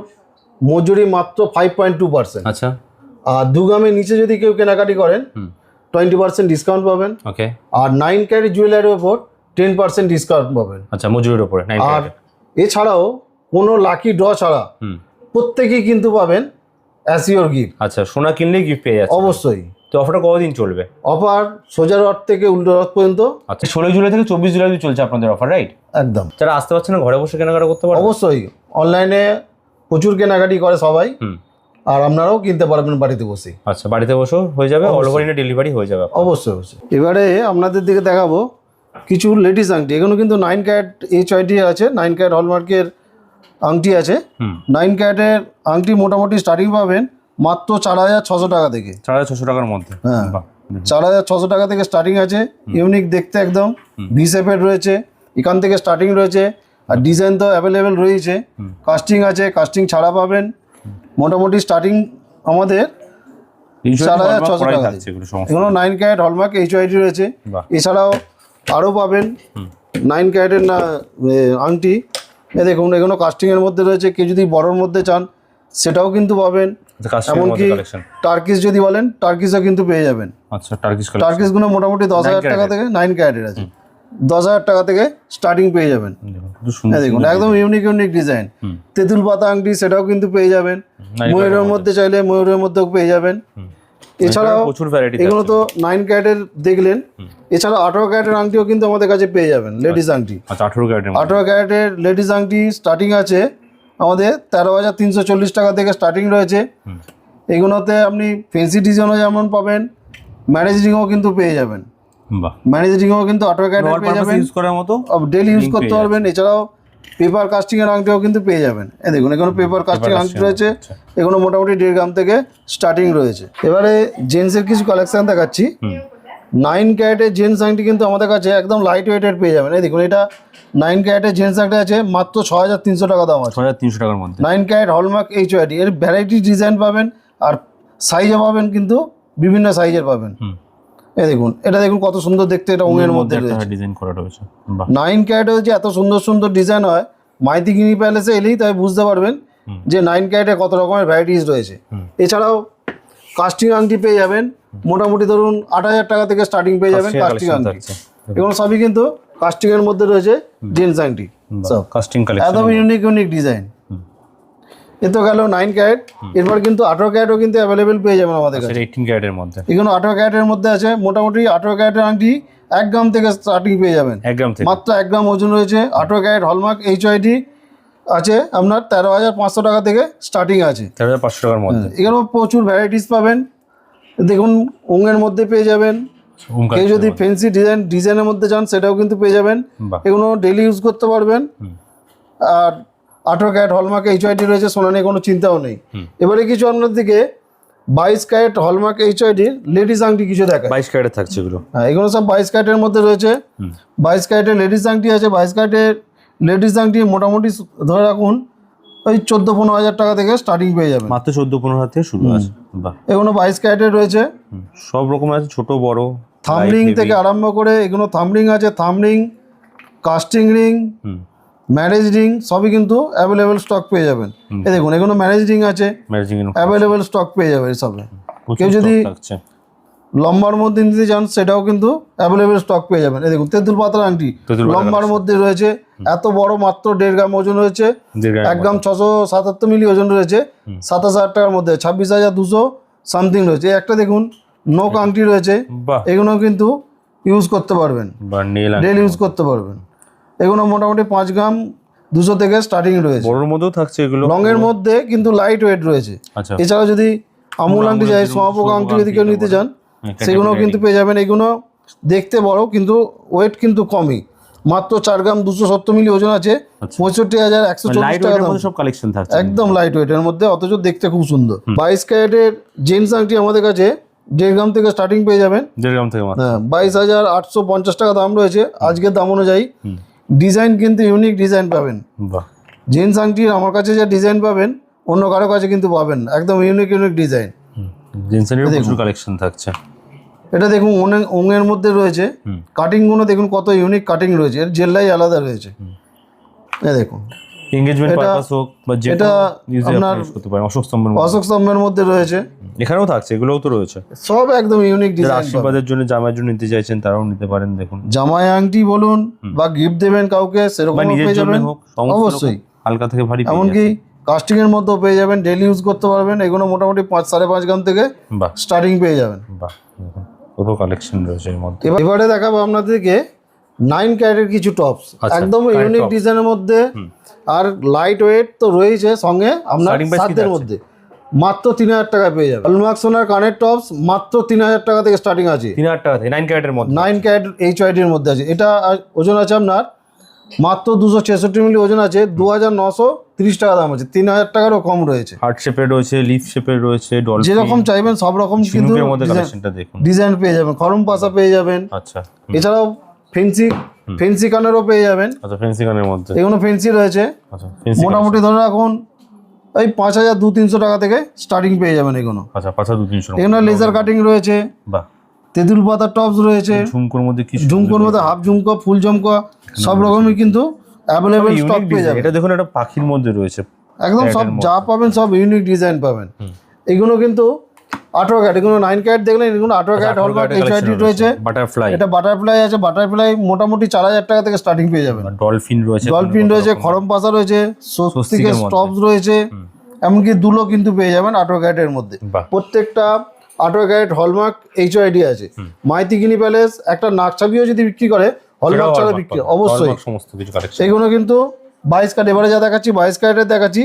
মজুরি মাত্র 5.2%। আচ্ছা, আর 2 গ্রামের নিচে যদি কেউ কেনাকাটি করেন 20% ডিসকাউন্ট পাবেন। ওকে। আর 9 ক্যারেট জুয়েলারির ওপর 10% ডিসকাউন্ট পাবেন। আচ্ছা, মজুরির উপরে 9 আর ক্যারেট। এছাড়াও কোনো লাকি ড্র ছাড়া প্রত্যেকেই কিন্তু পাবেন অ্যাসিওর গিফট। আচ্ছা, সোনা কিনলে গিফট পেয়ে যাচ্ছে অবশ্যই। তো অফারটা কতদিন চলবে? অফার সোজা রথ থেকে উল্টো রথ পর্যন্ত। আচ্ছা, 16 জুলাই থেকে 24 জুলাই অবধি চলছে আপনাদের অফার, রাইট? একদম। যারা আসতে পারছে না ঘরে বসে কেনাকাটা করতে পারবে? অবশ্যই, অনলাইনে প্রচুর কেনাকাটি করে সবাই, আর আপনারাও কিনতে পারবেন বাড়িতে বসে। আচ্ছা, বাড়িতে বসেও হয়ে যাবে, অল ওভার ইন্ডিয়া ডেলিভারি হয়ে যাবে। অবশ্যই অবশ্যই। এবারে আপনাদের দিকে দেখাবো কিছু লেডিস আংটি। এগুলো কিন্তু 9 ক্যারেট HID আছে, 9 ক্যারেট হলমার্কের আংটি আছে। 9 ক্যারেটের আংটি মোটামুটি স্টার্টিং পাবেন মাত্র 4,600 টাকা থেকে। 4,600 টাকার মধ্যে? হ্যাঁ, বাহ। 4,600 টাকা থেকে স্টার্টিং আছে। ইউনিক দেখতে একদম, ভি শেপের রয়েছে, এখান থেকে স্টার্টিং রয়েছে। আর ডিজাইন তো অ্যাভেলেবেল রয়েছে, কাস্টিং আছে, কাস্টিং ছাড়া পাবেন। মোটামুটি স্টার্টিং আমাদের 4,600 টাকা। এগুলো 9 ক্যারেট হলমার্ক HID রয়েছে। এছাড়াও আরও পাবেন 9 ক্যারেটের আংটি। দেখুন, এগুলো কাস্টিংয়ের মধ্যে রয়েছে। কেউ যদি বড়োর মধ্যে চান সেটাও কিন্তু পাবেন। এমনকি টার্কিস যদি বলেন, টার্কিসও কিন্তু পেয়ে যাবেন। আচ্ছা, টার্কিসগুলো মোটামুটি 10,000 টাকা থেকে, 9 ক্যারেটের আছে, 10,000 টাকা থেকে স্টার্টিং পেয়ে যাবেন। দেখুন, একদম ইউনিক ইউনিক ডিজাইন। তেঁতুল পাতা আংটি সেটাও কিন্তু পেয়ে যাবেন। ময়ূরের মধ্যে চাইলে ময়ূরের মধ্যেও পেয়ে যাবেন। এছাড়াও এগুলো তো 9 ক্যারেটের দেখলেন, এছাড়া 18 ক্যারেটের আংটিও কিন্তু আমাদের কাছে পেয়ে যাবেন, লেডিস আংটি। 18 ক্যারেটের লেডিস আংটি স্টার্টিং আছে আমাদের 13,340 টাকা থেকে স্টার্টিং রয়েছে। এগুলোতে আপনি ফেন্সি ডিজাইনও যেমন পাবেন, ম্যারেজ রিংও কিন্তু পেয়ে যাবেন। ম্যারেজ রিংও কিন্তু 18 ক্যারেটের পেয়ে যাবেন, ডেলি ইউজ করতে পারবেন। এছাড়াও পেপার কাস্টিংয়ের আংটিও কিন্তু পেয়ে যাবেন। দেখুন, এগুলো পেপার কাস্টিং আংটি রয়েছে। এগুলো মোটামুটি 1.5 গ্রাম থেকে স্টার্টিং রয়েছে। এবারে জেন্টসের কিছু কালেকশন দেখাচ্ছি। 9 ক্যারেটের জেন্টস আংটি কিন্তু আমাদের কাছে একদম লাইট ওয়েটের পেয়ে যাবেন। এই দেখুন, এটা 9 ক্যারেটের জেন্টস আংটি আছে, মাত্র 6,300 টাকা দাম আছে। 6,300 টাকার মধ্যে 9 ক্যারেট হলমার্ক HID। এর ভ্যারাইটি ডিজাইন পাবেন, আর সাইজও পাবেন, কিন্তু বিভিন্ন সাইজের পাবেন। এই দেখুন, এটা দেখুন কত সুন্দর দেখতে, এটা উঙের মধ্যে ডিজাইন করা রয়েছে। 9 ক্যারেটে যে এত সুন্দর সুন্দর ডিজাইন হয়, মাইতি গিনি প্যালেসে এলেই তাই বুঝতে পারবেন যে 9 ক্যারেটে কত রকমের ভ্যারাইটিস রয়েছে। এছাড়াও কাস্টিং আংটি পেয়ে যাবেন, মোটামুটি ধরুন 8,000 টাকা থেকে স্টার্টিং পেয়ে যাবেন কাস্টিং আংটি। এগুলো সবই কিন্তু কাস্টিং এর মধ্যে রয়েছে জেন্টস আংটি, সব কাস্টিং কালেকশন, একদম ইউনিক ইউনিক ডিজাইন। এ তো গেল 9 ক্যারেট। এরপর কিন্তু 18 ক্যারেটও কিন্তু অ্যাভেলেবেল পেয়ে যাবেন আমাদের কাছে। 18 ক্যারেটের মধ্যে এগুলো 18 ক্যারেটের মধ্যে আছে। মোটামুটি 18 ক্যারেটের আংটি 1 গ্রাম থেকে স্টার্টিং পেয়ে যাবেন। 1 গ্রাম থেকে, মাত্র 1 গ্রাম ওজন রয়েছে। 18 ক্যারেট হলমার্ক HID আছে আপনার 13,500 টাকা থেকে স্টার্টিং আছে। 13,500 টাকার মধ্যে এখানে প্রচুর ভ্যারাইটিস পাবেন। দেখুন, উঙের মধ্যে পেয়ে যাবেন। কেউ যদি ফেন্সি ডিজাইনের মধ্যে চান সেটাও কিন্তু পেয়ে যাবেন। এগুলো ডেলি ইউজ করতে পারবেন। আর 18 ক্যারেট হলমার্ক HID রয়েছে, সোনা নিয়ে কোনো চিন্তাও নেই। এবারে কিছু আপনার দিকে 22 ক্যারেট হলমার্ক HID লেডিস আংটি কিছু দেখায়। 22 ক্যারেট থাকছে এগুলো। হ্যাঁ, এগুলো সব 22 ক্যারেটের মধ্যে রয়েছে। 22 ক্যারেটের লেডিস আংটি আছে। 22 ক্যারেটের লেডিস আংটি মোটামুটি ধরে রাখুন ওই 14-15 হাজার টাকা থেকে স্টার্টিং পেয়ে যাবেন। মাত্র 14-15 হাজার থেকে শুরু আছে। বাহ, এগুলো 22 ক্যারেটের রয়েছে, সব রকমের আছে, ছোট বড়, থামরিং থেকে আরম্ভ করে। এগুলো থামরিং আছে, থামরিং, কাস্টিং রিং, ম্যারেজ রিং সবই কিন্তু অ্যাভেলেবেল স্টক পেয়ে যাবেন। এই দেখুন, এগুলো ম্যারেজ রিং আছে, অ্যাভেলেবেল স্টক পেয়ে যাবে সবে। কেউ যদি লম্বার মধ্যে নিতে চান সেটাও কিন্তু অ্যাভেলেবেল স্টক পেয়ে যাবেন। এই দেখুন, তেঁতুল পাতার আংটি লম্বার মধ্যে রয়েছে, এত বড়, মাত্র 1.5 গ্রাম ওজন রয়েছে। 1 গ্রাম 677 মিলি ওজন রয়েছে, 27,000 টাকার মধ্যে। 26,200 সামথিং রয়েছে। একটা দেখুন নোক আংটি রয়েছে, এগুলো কিন্তু ইউজ করতে পারবেন, ডেলি ইউজ করতে পারবেন। এগুলো মোটামুটি 5 গ্রাম 200 থেকে স্টার্টিং রয়েছে। বড়র মধ্যেও থাকছে এগুলো, লংয়ের মধ্যে কিন্তু লাইট ওয়েট রয়েছে। এছাড়াও যদি আমুল আংটি চাই, সোয়াপোকা আংটি যদি কেউ নিতে চান সেগুলোও কিন্তু পেয়ে যাবেন। এগুলো দেখতে বড় কিন্তু ওয়েট কিন্তু কমই, মাত্র 4 গ্রাম 270 মিলি ওজন আছে। 65,140 টাকা দাম। সব কালেকশন থাকছে একদম লাইট ওয়েটের মধ্যে, অথচ দেখতে খুব সুন্দর। 22 ক্যারেটের জেন্টস আংটি আমাদের কাছে 1.5 গ্রাম থেকে স্টার্টিং পেয়ে যাবেন। 1.5 গ্রাম থেকে, হ্যাঁ, 22,850 টাকা দাম রয়েছে আজকের দাম অনুযায়ী। ডিজাইন কিন্তু ইউনিক ডিজাইন পাবেন। জেন্টস আংটির আমার কাছে যা ডিজাইন পাবেন অন্য কারো কাছে কিন্তু পাবেন না, একদম ইউনিক ইউনিক ডিজাইন। জেন্টসের প্রচুর কালেকশন থাকছে। এটা দেখুন ওঙের মধ্যে রয়েছে, কাটিং গুলো দেখুন কত ইউনিক কাটিং রয়েছে, এর জেল্লাই আলাদা রয়েছে। এই দেখুন, এঙ্গেজমেন্ট এটা- পারপাস হোক বা যে এটা ইউজে আপনার ইউজ করতে পারেন। অশোক স্তম্ভের মধ্যে অশোক স্তম্ভের মধ্যে রয়েছে, এখানেও থাকছে, এগুলোও তো রয়েছে। সব একদম ইউনিক যারা ডিজাইন। আশীর্বাদের জন্য জামাইয়ের জন্য নিতে চাইছেন তারাও নিতে পারেন। দেখুন, জামাই আংটি বলুন বা গিফট দেবেন কাউকে, সেরকম বা নিজের পেয়ে জন্য যাবেন হোক, সমস্ত অবশ্যই। রকম হালকা থেকে ভারী পেয়ে এমনকি যাচ্ছেন। কাস্টিং এর মধ্যেও পেয়ে যাবেন, ডেলি ইউজ করতে পারবেন। এগুলো মোটামুটি 5-5.5 গ্রাম থেকে বাহ স্টার্টিং পেয়ে যাবেন। বাহ, দেখুন কত কালেকশন রয়েছে এর মধ্যে। এবারে দেখাবো আপনাদেরকে 9 ক্যারেটের কিছু টপস, আচ্ছা, একদম কারেন্ট ইউনিক tops। ডিজাইনের মধ্যে। আর লাইট ওয়েট তো রয়েছে, সঙ্গে আপনার Starting price কি সাধ্যের থাকছে? মধ্যে মাত্র 3000 টাকা পেয়ে যাবেন। হলমার্ক সোনার কানের টপস মাত্র 3000 টাকা থেকে স্টার্টিং আছে। 3000 টাকা থেকে 9 ক্যারেটের মধ্যে। 9 ক্যারেট এইচওয়াইডির মধ্যে আছে। এটা ওজন আছে আপনার মাত্র 266 মিলি ওজন আছে, 2930 টাকা দাম আছে, 3000 টাকারও কম রয়েছে। হার্ট শেপের রয়েছে, লিফ শেপের রয়েছে, ডলফিন, যেরকম চাইবেন সব রকম কিন্তু ঝিনুকের মধ্যে কালেকশনটা দেখুন। ডিজাইন পেয়ে যাবেন। খরম পাশা পেয়ে যাবেন, আচ্ছা এছাড়াও ফেন্সি কানেরও পেয়ে যাবেন। আচ্ছা, ফেন্সি গানের মধ্যে। এগুলো ফেন্সি রয়েছে, আচ্ছা, ফেন্সি মোটামুটি ধরে রাখুন এই 5200-300 টাকা থেকে স্টার্টিং পেয়ে যাবেন এগুলো। আচ্ছা, 500-300। এগুলো লেজার কাটিং রয়েছে, বাহ, তেঁতুল পাতার টপস রয়েছে, ঝুমকোর মধ্যে কি ঝুমকোর মধ্যে হাফ ঝুমকো, ফুল ঝুমকো, সব রকমই কিন্তু অ্যাভেলেবেল স্টক পেয়ে যাবেন। এটা দেখুন, একটা পাখির মধ্যে রয়েছে। একদম সব যা পাবেন সব ইউনিক ডিজাইন পাবেন। এগুলো কিন্তু 18 ক্যারেট, এগুলো 9 ক্যারেট দেখলেন, এগুলো 18 ক্যারেট হলমার্ক এইচআইডি রয়েছে। বাটারফ্লাই, এটা বাটারফ্লাই আছে, বাটারফ্লাই মোটামুটি 4000 টাকা থেকে স্টার্টিং পেয়ে যাবেন। ডলফিন রয়েছে, ডলফিন রয়েছে, খরম পাশা রয়েছে, স্বস্তিকের মধ্যে। স্টপস রয়েছে, এমনকি দুলো কিন্তু পেয়ে যাবেন 18 ক্যারেটের মধ্যে। বাহ। প্রত্যেকটা 18 ক্যারেট হলমার্ক এইচআইডি আছে। মাইতিগিনি প্যালেস একটা নাকছাবিও যদি বিক্রি করে, হলমার্ক ছাড়া বিক্রি অবশ্যই। হলমার্ক সমস্ত কিছু কালেকশন। এগুলো কিন্তু 22 ক্যারেট, এবারে যা দেখাচ্ছি 22 ক্যারেটের দেখাচ্ছি।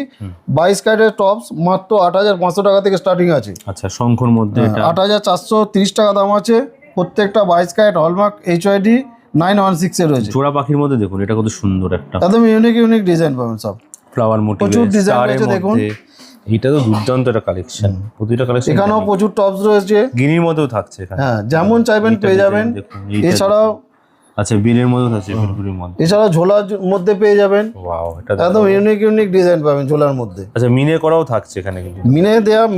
22 ক্যারেটের টপস মাত্র 8500 টাকা থেকে স্টার্টিং আছে। আচ্ছা, শঙ্খর মধ্যে এটা 8430 টাকা দাম আছে। প্রত্যেকটা 22 ক্যারেট হলমার্ক এইচআইডি 916 এর রয়েছে। জোড়া পাখির মধ্যে দেখুন, এটা কত সুন্দর একটা একদম ইউনিক ডিজাইন পাবেন সব। ফ্লাওয়ার মোটিভ, প্রচুর design রয়েছে দেখুন। এটা তো দুর্দান্ত একটা কালেকশন। প্রতিটা কালেকশন এখানেও প্রচুর টপস রয়েছে, গিনির মধ্যেও থাকছে এখানে। হ্যাঁ যেমন চাইবেন এইটা পেয়ে design যাবেন। দেখুন, এইটা এছাড়াও আচ্ছা, বিলের মধ্যেও থাকছে, ফুলগুলির মধ্যে। এছাড়াও ঝোলার মধ্যে পেয়ে যাবেন। ওয়াও, এটা একদম ইউনিক ডিজাইন পাবেন ঝোলার মধ্যে। আচ্ছা, মিনে করাও থাকছে এখানে কিন্তু।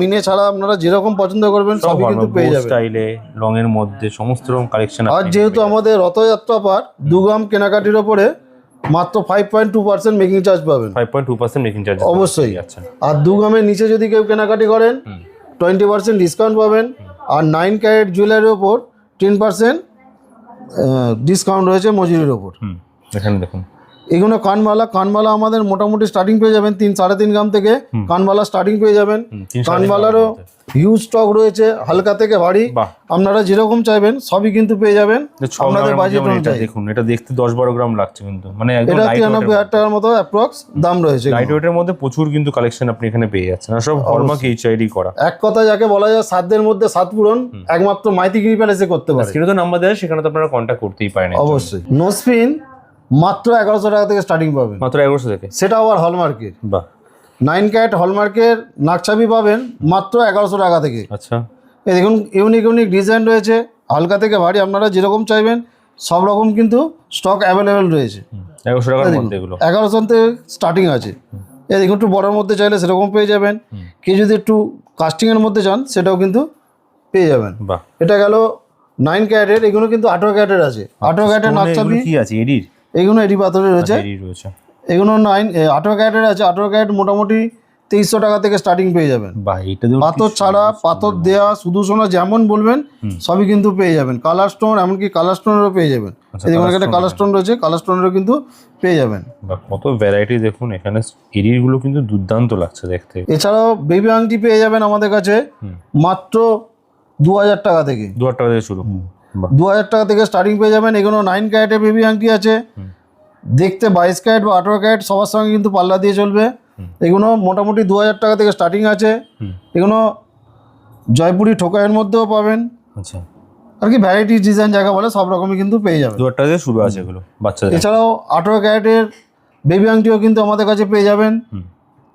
মিনে ছাড়া আপনারা যেরকম পছন্দ করবেন সবই কিন্তু পেয়ে যাবেন। স্টাইলে, রঙের মধ্যে সমস্ত রকম কালেকশন। আর যেহেতু আমাদের রথযাত্রা পার 2 গ্রাম কেনাকাটির ওপরে মাত্র 5.2% মেকিং চার্জ পাবেন 5.2% মেকিং চার্জ অবশ্যই। আচ্ছা, আর 2 গ্রামের নিচে যদি কেউ কেনাকাটি করেন 20% ডিসকাউন্ট পাবেন। আর 9 ক্যারেট জুয়েলারির ওপর 10% ডিসকাউন্ট রয়েছে মজুরির ওপর। এখানে দেখুন, এগুলো কানমালা আমাদের মোটামুটি স্টার্টিং পেয়ে যাবেন 3-3.5 গ্রাম থেকে। কানমালা স্টার্টিং পেয়ে যাবেন। 3-3.5 কানমালারও হিউজ স্টক রয়েছে, হালকা থেকে ভারী। বাহ। আপনারা যেরকম চাইবেন সবই কিন্তু পেয়ে যাবেন আপনাদের বাজেট এটা অনুযায়ী। দেখুন, এটা দেখতে 10-12 গ্রাম লাগছে কিন্তু, মানে একদম এটা লাইট 93,000 টাকার মতো অ্যাপ্রক্স দাম রয়েছে। লাইট ওয়েটের মধ্যে প্রচুর কিন্তু কালেকশন আপনি এখানে পেয়ে যাচ্ছেন, আর সব হলমার্ক এইচআইডি করা। এক কথা যাকে বলা যায় সাধ্যের মধ্যে সাত পূরণ একমাত্র মাইতিগিরি প্যালেসে করতে পারে। স্ক্রিনে তো নাম্বার দেয়, সেখানে তো আপনারা কন্ট্যাক্ট করতেই পারেন। অবশ্যই। নোসপিন মাত্র 1100 টাকা থেকে স্টার্টিং পাবেন, মাত্র 1100 থেকে। সেটা আবার হলমার্কের। বাহ, 9 ক্যারেট হলমার্কের নাকছাবি পাবেন মাত্র 1100 টাকা থেকে। আচ্ছা, এই দেখুন ইউনিক ডিজাইন রয়েছে, হালকা থেকে ভারী আপনারা যেরকম চাইবেন সব রকম কিন্তু স্টক অ্যাভেলেবেল রয়েছে। 1100 টাকার মধ্যে এগুলো 1100 থেকে স্টার্টিং আছে। এই দেখুন একটু বড়োর মধ্যে চাইলে সেরকম পেয়ে যাবেন। কেউ যদি একটু কাস্টিংয়ের মধ্যে চান সেটাও কিন্তু পেয়ে যাবেন। বাহ, এটা গেল 9 ক্যারেটের। এগুলো কিন্তু 18 ক্যারেটের আছে। 18 ক্যারেটের এগুলো নাকছাবি কি আছে? এডির এগুলো এডি পাথরের রয়েছে। এডি রয়েছে। এগুলো 18 ক্যারেটের আছে। 18 ক্যারেট মোটামুটি 2300 টাকা থেকে স্টার্টিং পেয়ে যাবেন। বাহ, এটা দেখুন, পাথর ছাড়া, পাথর দেয়া, শুধু সোনা যেমন বলবেন সবই কিন্তু পেয়ে যাবেন। কালার স্টোন, এমনকি কালার স্টোনেরও পেয়ে যাবেন। এই দেখুন একটা কালার স্টোন রয়েছে, কালার স্টোনেরও কিন্তু পেয়ে যাবেন। বাহ, কত ভ্যারাইটি দেখুন এখানে। এডির গুলো কিন্তু দুর্দান্ত লাগছে দেখতে। এছাড়াও বেবি আংটি পেয়ে যাবেন আমাদের কাছে মাত্র 2000 টাকা থেকে। 2000 টাকা থেকে শুরু। বাহ, 2000 টাকা থেকে স্টার্টিং পেয়ে যাবেন। এগুলো 9 ক্যারেটের বেবি আংটি আছে। দেখতে 22 ক্যারেট বা 18 ক্যারেট সবার সঙ্গে কিন্তু পাল্লা দিয়ে চলবে। এগুলো মোটামুটি 2000 টাকা থেকে স্টার্টিং আছে। এগুলো জয়পুরি ঠোকাইয়ের মধ্যেও পাবেন। আচ্ছা, আর কি ভ্যারাইটি ডিজাইন জায়গা বলে সব রকমই কিন্তু পেয়ে যাবেন। 2000 টাকা থেকে শুরু আছে এগুলো বাচ্চাদের। এছাড়াও 18 ক্যারেটের বেবি আংটিও কিন্তু আমাদের কাছে পেয়ে যাবেন।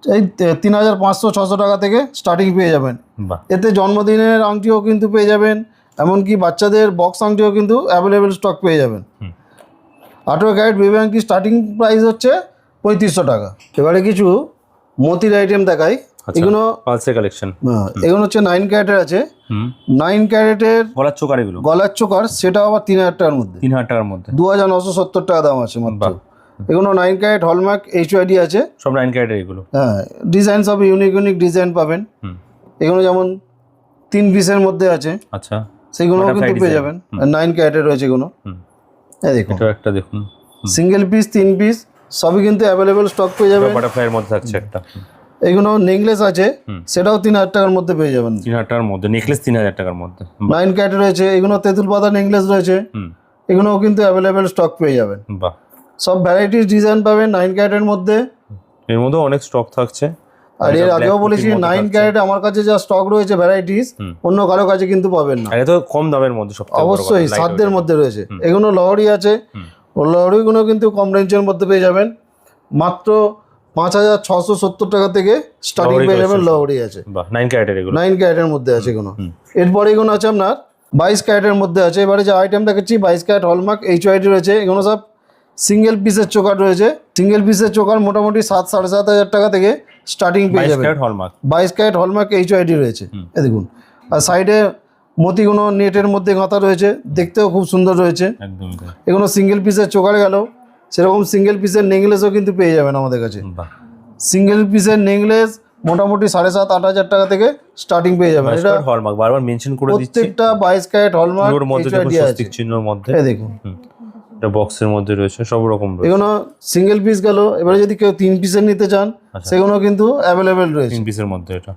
এই 3500-600 টাকা থেকে স্টার্টিং পেয়ে যাবেন। বাহ, এতে জন্মদিনের আংটিও কিন্তু পেয়ে যাবেন, এমনকি বাচ্চাদের বক্স আংটিও কিন্তু অ্যাভেলেবেল স্টক পেয়ে যাবেন। 18 ক্যারেট বেবি আংটি স্টার্টিং প্রাইস হচ্ছে 3500 টাকা। এবারে কিছু মতির আইটেম দেখাই। এগুলো পালসের কালেকশন। এগুলো হচ্ছে 9 ক্যারেটের আছে। 9 ক্যারেটের গলার চোকার এগুলো গলার চোকার, সেটা আবার 3000 টাকার মধ্যে। 3000 টাকার মধ্যে। 2970 টাকা দাম আছে মাত্র। বাহ, এগুলো 9 ক্যারেট হলমার্ক এইচওআইডি আছে। সব 9 ক্যারেটের এগুলো। হ্যাঁ, ডিজাইন সব ইউনিক ইউনিক ডিজাইন পাবেন। এগুলো যেমন 3 পিসের মধ্যে আছে, আচ্ছা, সেগুলোও কিন্তু পেয়ে যাবেন। 9 ক্যারেটের রয়েছে এগুলো। এই দেখুন, এটা একটা দেখুন, সিঙ্গেল পিস 3 পিস সবই কিন্তু অ্যাভেলেবেল স্টক পেয়ে যাবেন। বাটারফ্লাইয়ের মধ্যে থাকছে একটা। এগুলো নেকলেস আছে, সেটাও 3000 টাকার মধ্যে পেয়ে যাবেন। 3000 টাকার মধ্যে নেকলেস, 3000 টাকার মধ্যে। 9 ক্যারেট রয়েছে, এগুলো তেঁতুল পাতা নেকলেস রয়েছে, এগুলোও কিন্তু অ্যাভেলেবেল স্টক পেয়ে যাবেন। বাহ, সব ভ্যারাইটিস ডিজাইন পাবেন 9 ক্যারেটের মধ্যে। এর মধ্যে অনেক স্টক থাকছে। আর এর আগেও বলেছি 9 ক্যারেটে আমার কাছে যা স্টক রয়েছে ভ্যারাইটিস, অন্য কারো কাছে কিন্তু পাবেন না। আর এটা তো কম দামের মধ্যে, সব অবশ্যই সাধ্যের মধ্যে রয়েছে। এগুলো লহরি আছে, ও লহরিগুলো কিন্তু কম রেঞ্জের মধ্যে পেয়ে যাবেন। মাত্র 5670 টাকা থেকে স্টার্টিং পেয়ে যাবেন। লহরি আছে, বাহ, 9 ক্যারেটের এগুলো। 9 ক্যারেটের মধ্যে আছে এগুলো। এরপরে এগুলো আছে আপনার 22 ক্যারেটের মধ্যে আছে। এবারে যে আইটেম দেখাচ্ছি 22 ক্যারেট হলমার্ক এইচওআইডি রয়েছে। এগুলো সব সিঙ্গেল পিসের চোকার রয়েছে। সিঙ্গেল পিসের চোকার মোটামুটি 7-7,500 টাকা থেকে স্টার্টিং পেয়ে যাবেন। 22 ক্যারেট হলমার্ক এইচওআইডি রয়েছে, এই দেখুন। আর সাইডে মতিগুলো নেটের মধ্যে গাঁথা রয়েছে, দেখতেও খুব সুন্দর রয়েছে। একদমই তাই। এগুলো সিঙ্গেল পিসের চোকার গেল, সেরকম সিঙ্গেল পিসের নেকলেসও কিন্তু পেয়ে যাবেন আমাদের কাছে। বাহ, সিঙ্গেল পিসের নেকলেস মোটামুটি 7,500-8,000 টাকা থেকে স্টার্টিং পেয়ে যাবেন। এটা হলমার্ক বারবার মেনশন করে দিচ্ছি, প্রত্যেকটা 22 ক্যারেট হলমার্ক এর মধ্যে দেখুন, স্বস্তিক চিহ্নের মধ্যে। এই দেখুন, এটা বক্সের মধ্যে রয়েছে, সব রকম রয়েছে। এগুলো সিঙ্গেল পিস গেল। এবারে যদি কেউ 3 পিসের নিতে চান, সেগুলো কিন্তু অ্যাভেলেবেল রয়েছে। 3 পিসের মধ্যে এটা।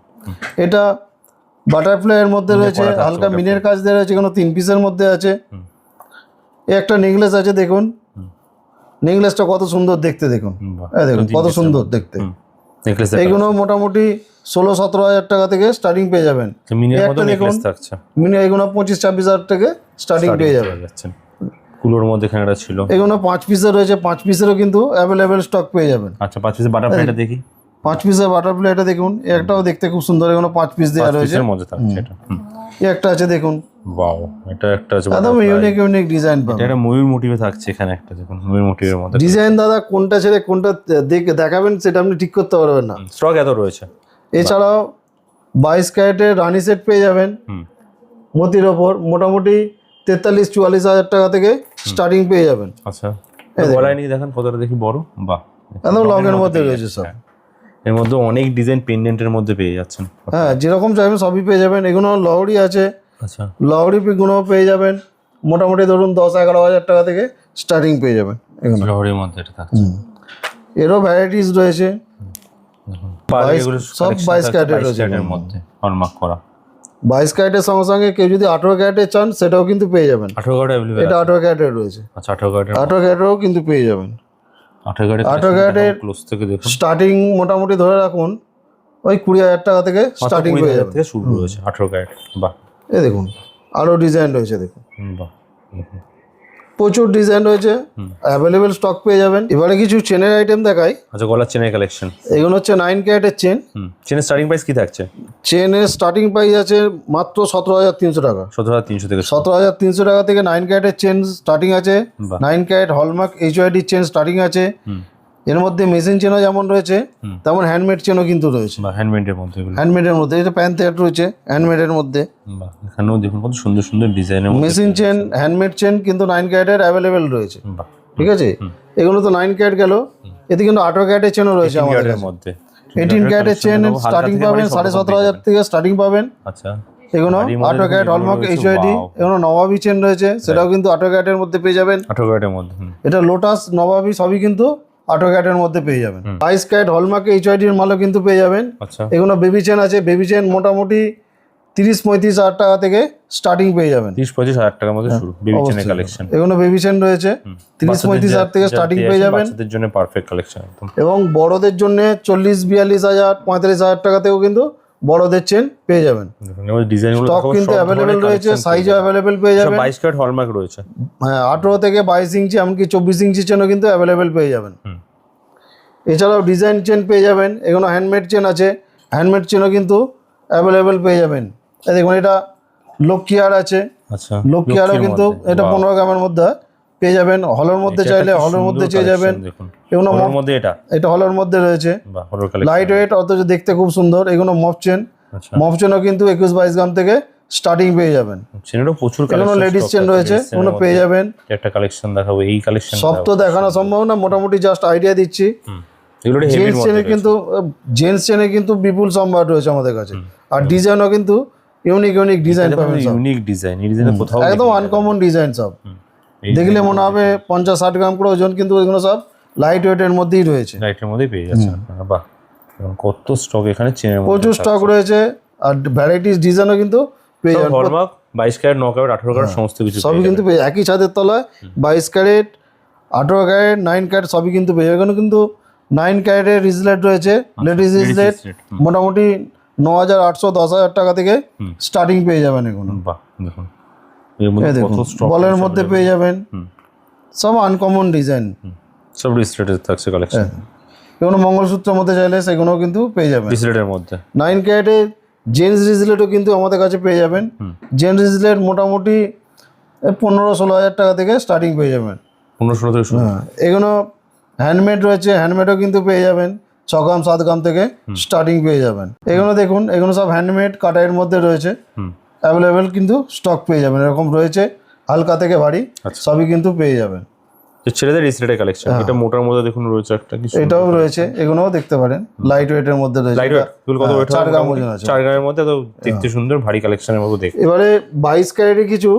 এটা বাটারফ্লাই এর মধ্যে রয়েছে, হালকা মিনের কাজ দেওয়া রয়েছে, এগুলো 3 পিসের মধ্যে আছে। এই একটা নেকলেস আছে, দেখুন নেকলেসটা কত সুন্দর দেখতে, দেখুন। এই দেখুন কত সুন্দর দেখতে। নেকলেস এইগুলো মোটামুটি 16-17,000 টাকা থেকে স্টার্টিং পেয়ে যাবেন। মিনের মধ্যে নেকলেস থাকছে। মিনি এগুলো 25-26,000 থেকে স্টার্টিং পেয়ে যাবেন। কুলোর মধ্যে এখানে একটা ছিল। এগুলো 5 পিসের রয়েছে, 5 পিসেরও কিন্তু অ্যাভেলেবেল স্টক পেয়ে যাবেন। আচ্ছা, 5 পিসের বাটারফ্লাইটা দেখি। 5 পিসের বাটারফ্লাইটা দেখুন, একটাও দেখতে খুব সুন্দর। এগুলো 5 পিস দেওয়া রয়েছে, এর মধ্যে থাকছে এটা। এই একটা আছে দেখুন, ওয়াও, এটা একটা আছে একদম ইউনিক ইউনিক ডিজাইন পাবেন। এটা ময়ূর মোটিভে থাকছে এখানে একটা, দেখুন ময়ূর মোটিভের মধ্যে ডিজাইন। দাদা কোনটা ছেড়ে কোনটা দেখাবেন সেটা আপনি ঠিক করতে পারবেন না, স্টক এত রয়েছে। এছাড়াও 22 ক্যারেটের রানি সেট পেয়ে যাবেন মতির ওপর, মোটামুটি 43-44,000 টাকা থেকে স্টার্টিং পেয়ে যাবেন। আচ্ছা, গলায় নিয়ে দেখেন কতটা দেখি বড়। বাহ, একদম লং এর মধ্যে রয়েছে সব। এর মধ্যে অনেক ডিজাইন পেন্ডেন্টের মধ্যে পেয়ে যাচ্ছেন। হ্যাঁ, যেরকম চাইবেন সবই পেয়ে যাবেন। এগুলো লহরি আছে, আচ্ছা, লহরি গুলো পেয়ে যাবেন মোটামুটি ধরুন 10-11,000 টাকা থেকে স্টার্টিং পেয়ে যাবেন। এগুলো লহরির মধ্যে এটা থাকছে। এরও ভ্যারাইটিস রয়েছে, সব 22 ক্যারেটের রয়েছে এর মধ্যে হলমার্ক করা। 22 ক্যারেটের সঙ্গে সঙ্গে কেউ যদি 18 ক্যারেটের চান সেটাও কিন্তু পেয়ে যাবেন। 18 ক্যারেট अवेलेबल। এটা 18 ক্যারেটের রয়েছে। আচ্ছা, 18 ক্যারেট। 18 ক্যারেটেরও কিন্তু পেয়ে যাবেন। 18 ক্যারেটের ক্লোজ থেকে দেখুন, স্টার্টিং মোটামুটি ধরে রাখুন ওই 20,000 টাকা থেকে স্টার্টিং পেয়ে যাবেন। থেকে শুরু হয়েছে 18 ক্যারেট। বাহ, এই দেখুন আরো ডিজাইন রয়েছে, দেখুন বাহ, প্রচুর ডিজাইন রয়েছে, অ্যাভেলেবেল স্টক পেয়ে যাবেন। এবারে কিছু চেনের আইটেম দেখাই। আচ্ছা, গলার চেনের কালেকশন। এগুলো হচ্ছে 9 ক্যারেটের চেন। চেনের স্টার্টিং প্রাইস কি থাকছে? চেনের স্টার্টিং প্রাইস আছে মাত্র 17,300 টাকা। 17,300 থেকে 17,300 টাকা থেকে 9 ক্যারেটের চেন স্টার্টিং আছে। বাহ। 9 carat hallmark HUID chain starting আছে। এর মধ্যে মেশিন চেনও যেমন রয়েছে তেমন হ্যান্ডমেড চেনও কিন্তু রয়েছে। বা হ্যান্ডমেডের মধ্যে এগুলো। হ্যান্ডমেডের মধ্যে এটা প্যান্ট সেট রয়েছে হ্যান্ডমেডের মধ্যে। বাহ, এখানেও দেখুন কত সুন্দর সুন্দর ডিজাইনের মধ্যে। মেশিন চেন হ্যান্ডমেড চেন কিন্তু 9 ক্যারেটের অ্যাভেলেবেল রয়েছে। বাহ, ঠিক আছে, এগুলো তো 9 ক্যারেট গেল। এতে কিন্তু 18 ক্যারেটের চেনও রয়েছে আমাদের ক্যারেটের কাছে। মধ্যে 18 ক্যারেটের চেন স্টার্টিং পাবেন 17,500 থেকে স্টার্টিং পাবেন। আচ্ছা, এগুলো 18 ক্যারেট হলমার্ক এইচওআইডি। এগুলো নবাবী চেন রয়েছে, সেটাও কিন্তু 18 ক্যারেটের মধ্যে পেয়ে যাবেন। 18 ক্যারেটের মধ্যে। এটা লোটাস নবাবী সবই কিন্তু 18 ক্যারেটের মধ্যে পেয়ে যাবেন। 22 ক্যারেট হলমার্ক এইচওআইডির মালও কিন্তু পেয়ে যাবেন। আচ্ছা, এগুলো বেবি চেন আছে, বেবি চেন মোটামুটি 30-35,000 টাকা থেকে স্টার্টিং পেয়ে যাবেন। 30-35,000 টাকার মধ্যে শুরু বেবি চেনের কালেকশন। এগুলো বেবি চেন রয়েছে 30-35,000 থেকে স্টার্টিং পেয়ে যাবেন। বাচ্চাদের জন্য পারফেক্ট কালেকশন একদম। এবং বড়দের জন্য 40-42,000 45,000 টাকাতেও কিন্তু বড়দের চেন পেয়ে যাবেন। ডিজাইনগুলো স্টক কিন্তু অ্যাভেলেবেল রয়েছে, সাইজও অ্যাভেলেবেল পেয়ে যাবেন। 22 ক্যারেট হলমার্ক রয়েছে। হ্যাঁ, 18 থেকে 22 ইঞ্চি এমনকি 24 ইঞ্চি চেনও কিন্তু অ্যাভেলেবেল পেয়ে যাবেন। এছাড়াও ডিজাইন চেন পেয়ে যাবেন। এগুলো হ্যান্ডমেড চেন আছে, হ্যান্ডমেড চেনও কিন্তু অ্যাভেলেবেল পেয়ে যাবেন। এই দেখুন এটা লক্ষ্মী হার আছে। আচ্ছা, লক্ষ্মী হারও কিন্তু এটা 15 গ্রামের মধ্যে পেয়ে যাবেন। হলের মধ্যে চাইলে হলের মধ্যে চেয়ে যাবেন। এগুলো হলের মধ্যে এটা হলের মধ্যে রয়েছে, বাহ, হলের কালেকশন। লাইট ওয়েট অথচ দেখতে খুব সুন্দর। এগুলো মফ চেন। আচ্ছা, মফ চেনও কিন্তু 21-22 গ্রাম থেকে স্টার্টিং পেয়ে যাবেন। চেনেরও প্রচুর এগুলো কালেকশন লেডিস চেন রয়েছে, এগুলো পেয়ে যাবেন। একটা কালেকশন দেখাবো, এই কালেকশন সব তো দেখানো সম্ভব না, মোটামুটি জাস্ট আইডিয়া দিচ্ছি। এগুলো হেভির জেন্টস মধ্যে চেনে কিন্তু জেন্টস চেনে কিন্তু বিপুল সম্ভার রয়েছে আমাদের কাছে। আর ডিজাইনও কিন্তু ইউনিক ইউনিক ডিজাইন পাবেন, ইউনিক ডিজাইন, এই ডিজাইনে কোথাও একদম আনকমন ডিজাইন সব। এই দেখলে মনে হবে 50-60 গ্রাম করে ওজন, কিন্তু এগুলো সব লাইট ওয়েটের মধ্যেই রয়েছে। লাইটের মধ্যেই পেয়ে যাচ্ছে আপনারা। বাহ, এবং কত স্টক এখানে চেনের মধ্যে প্রচুর স্টক রয়েছে, আর ভ্যারাইটিস ডিজাইনও কিন্তু পেয়ে যাবেন। হলমার্ক 22 ক্যারেট, 9 ক্যারেট, 18 ক্যারেট সমস্ত কিছু সবই কিন্তু একই ছাদের তলায় 22 ক্যারেট, 18 ক্যারেট, 9 ক্যারেট সবই কিন্তু পেয়ে যাবেন। এখানে কিন্তু 9 ক্যারেটের রিজলেট রয়েছে, লেডিস রিজলেট মোটামুটি 9,800 10,000 টাকা থেকে স্টার্টিং পেয়ে যাবেন এগুলো। বাহ, দেখুন এর মধ্যে কত স্টক বলের মধ্যে পেয়ে যাবেন, সব আনকমন ডিজাইন, সব রিসলেটেড থাকছে কালেকশন। এগুলো মঙ্গলসূত্রের মধ্যে চাইলে সেগুলোও কিন্তু পেয়ে যাবেন। রিসলেটের মধ্যে 9 ক্যারেটের জেন্টস রিজলেটও কিন্তু আমাদের কাছে পেয়ে যাবেন। জেন্টস রিজলেট মোটামুটি 15-16 হাজার টাকা থেকে স্টার্টিং পেয়ে যাবেন। 15-16 থেকে শুরু। এগুলো হ্যান্ডমেড রয়েছে, হ্যান্ডমেডও কিন্তু পেয়ে যাবেন। 6 গ্রাম 7 গ্রাম থেকে স্টার্টিং পেয়ে যাবেন। এগুলো দেখুন, এগুলো সব হ্যান্ডমেড কাটাইয়ের মধ্যে রয়েছে, অ্যাভেলেবেল কিন্তু স্টক পেয়ে যাবেন। এরকম রয়েছে হালকা থেকে ভারী সবই কিন্তু পেয়ে যাবেন। ছেলেদের রিসলেটের কালেকশন, এটা মোটার মধ্যে দেখুন রয়েছে একটা কিছু, এটাও রয়েছে, এগুলোও দেখতে পারেন। লাইট ওয়েটের মধ্যে রয়েছে, লাইট ওয়েট এগুলো কত ওয়েট? 4 গ্রাম ওজন আছে। 4 গ্রামের মধ্যে তো দেখতে সুন্দর, ভারী কালেকশনের মতো দেখতে। এবারে 22 ক্যারেটের কিছু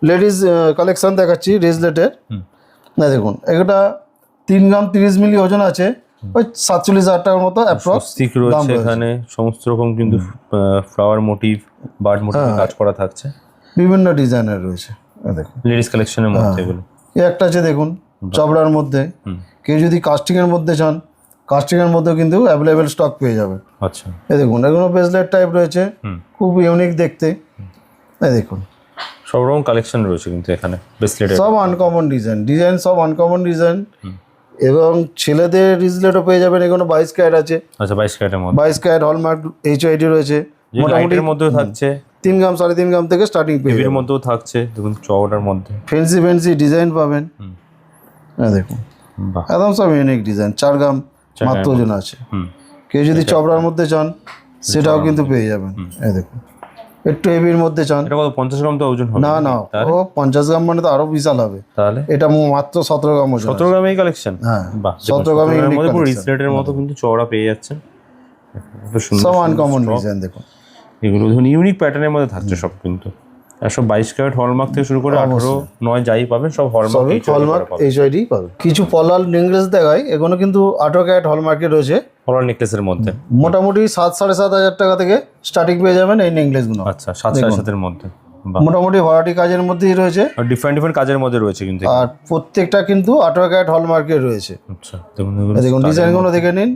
লেডিস কালেকশন দেখাচ্ছি রিজলেটের। না দেখুন, এটা 3 গ্রাম 30 মিলি ওজন আছে, ওই 47,000 টাকার মতো অ্যাপ্রক্স স্টিক রয়েছে এখানে, সমস্ত রকম কিন্তু ফ্লাওয়ার মোটিভ, বার্ড মোটিভ কাজ করা থাকছে, বিভিন্ন ডিজাইনের রয়েছে। দেখুন লেডিস কালেকশনের মধ্যে এগুলো। এই একটা আছে দেখুন চবড়ার মধ্যে, কেউ যদি কাস্টিং এর মধ্যে চান, কাস্টিং এর মধ্যে কিন্তু অ্যাভেলেবেল স্টক পেয়ে যাবে। আচ্ছা, এই দেখুন, এগুলো ব্রেসলেট টাইপ রয়েছে, খুব ইউনিক দেখতে। এই দেখুন সব রকম কালেকশন রয়েছে কিন্তু এখানে ব্রেসলেটের, সব আনকমন ডিজাইন, ডিজাইন সব আনকমন ডিজাইন। এবং ছেলেদের রিজলেটও পেয়ে যাবেন। এগুলো 22 ক্যারেট আছে। আচ্ছা, 22 ক্যারেটের মধ্যে 22 ক্যারেট হলমার্ক এইচআইডি রয়েছে, মোটামুটি মধ্যেও থাকছে। 3 গ্রাম 3.5 গ্রাম থেকে স্টার্টিং পেয়ে হেভির যাবেন। মধ্যেও থাকছে, দেখুন চওড়ার মধ্যে ফ্যান্সি ফ্যান্সি ডিজাইন পাবেন। হ্যাঁ দেখুন, বাহ, একদম সব ইউনিক ডিজাইন। 4 গ্রাম মাত্র ওজন আছে। কেউ যদি চবড়ার মধ্যে চান সেটাও কিন্তু পেয়ে যাবেন। এই দেখুন, একটু হেভির মধ্যে চান, এটা কত? 50 গ্রাম তো ওজন হবে? না না, ও 50 গ্রাম মানে তো আরো বিশাল হবে। তাহলে এটা মাত্র 17 গ্রাম ওজন। 17 গ্রামে এই কালেকশন? হ্যাঁ, বাহ, 17 গ্রামের মধ্যে পুরো রিসলেটের মতো কিন্তু চওড়া পেয়ে যাচ্ছেন। খুব সুন্দর সব আনকমন ডিজাইন দেখুন। এগুলো ধরুন ইউনিক প্যাটার্নের মধ্যে থাকছে সব কিন্তু। আর সব 22 ক্যারেট হলমার্ক থেকে শুরু করে 18-9 যাই পাবেন সব হলমার্ক এইচআইডি পাবেন। কিছু পলাল নেকলেস দেখাই, এগুলো কিন্তু 18 ক্যারেট হলমার্কে রয়েছে। পলার নেকলেসের মধ্যে মোটামুটি 7-7.5 হাজার টাকা থেকে স্টার্টিং পেয়ে যাবেন এই নেকলেসগুলো। আচ্ছা, 7-7 মধ্যে। মোটামুটি ভ্যারাইটি কাজের মধ্যেই রয়েছে, আর ডিফারেন্ট ডিফারেন্ট কাজের মধ্যে রয়েছে কিন্তু। আর প্রত্যেকটা কিন্তু 18 ক্যারেট হলমার্কে রয়েছে। আচ্ছা, দেখুন দেখুন ডিজাইনগুলো দেখে নিন,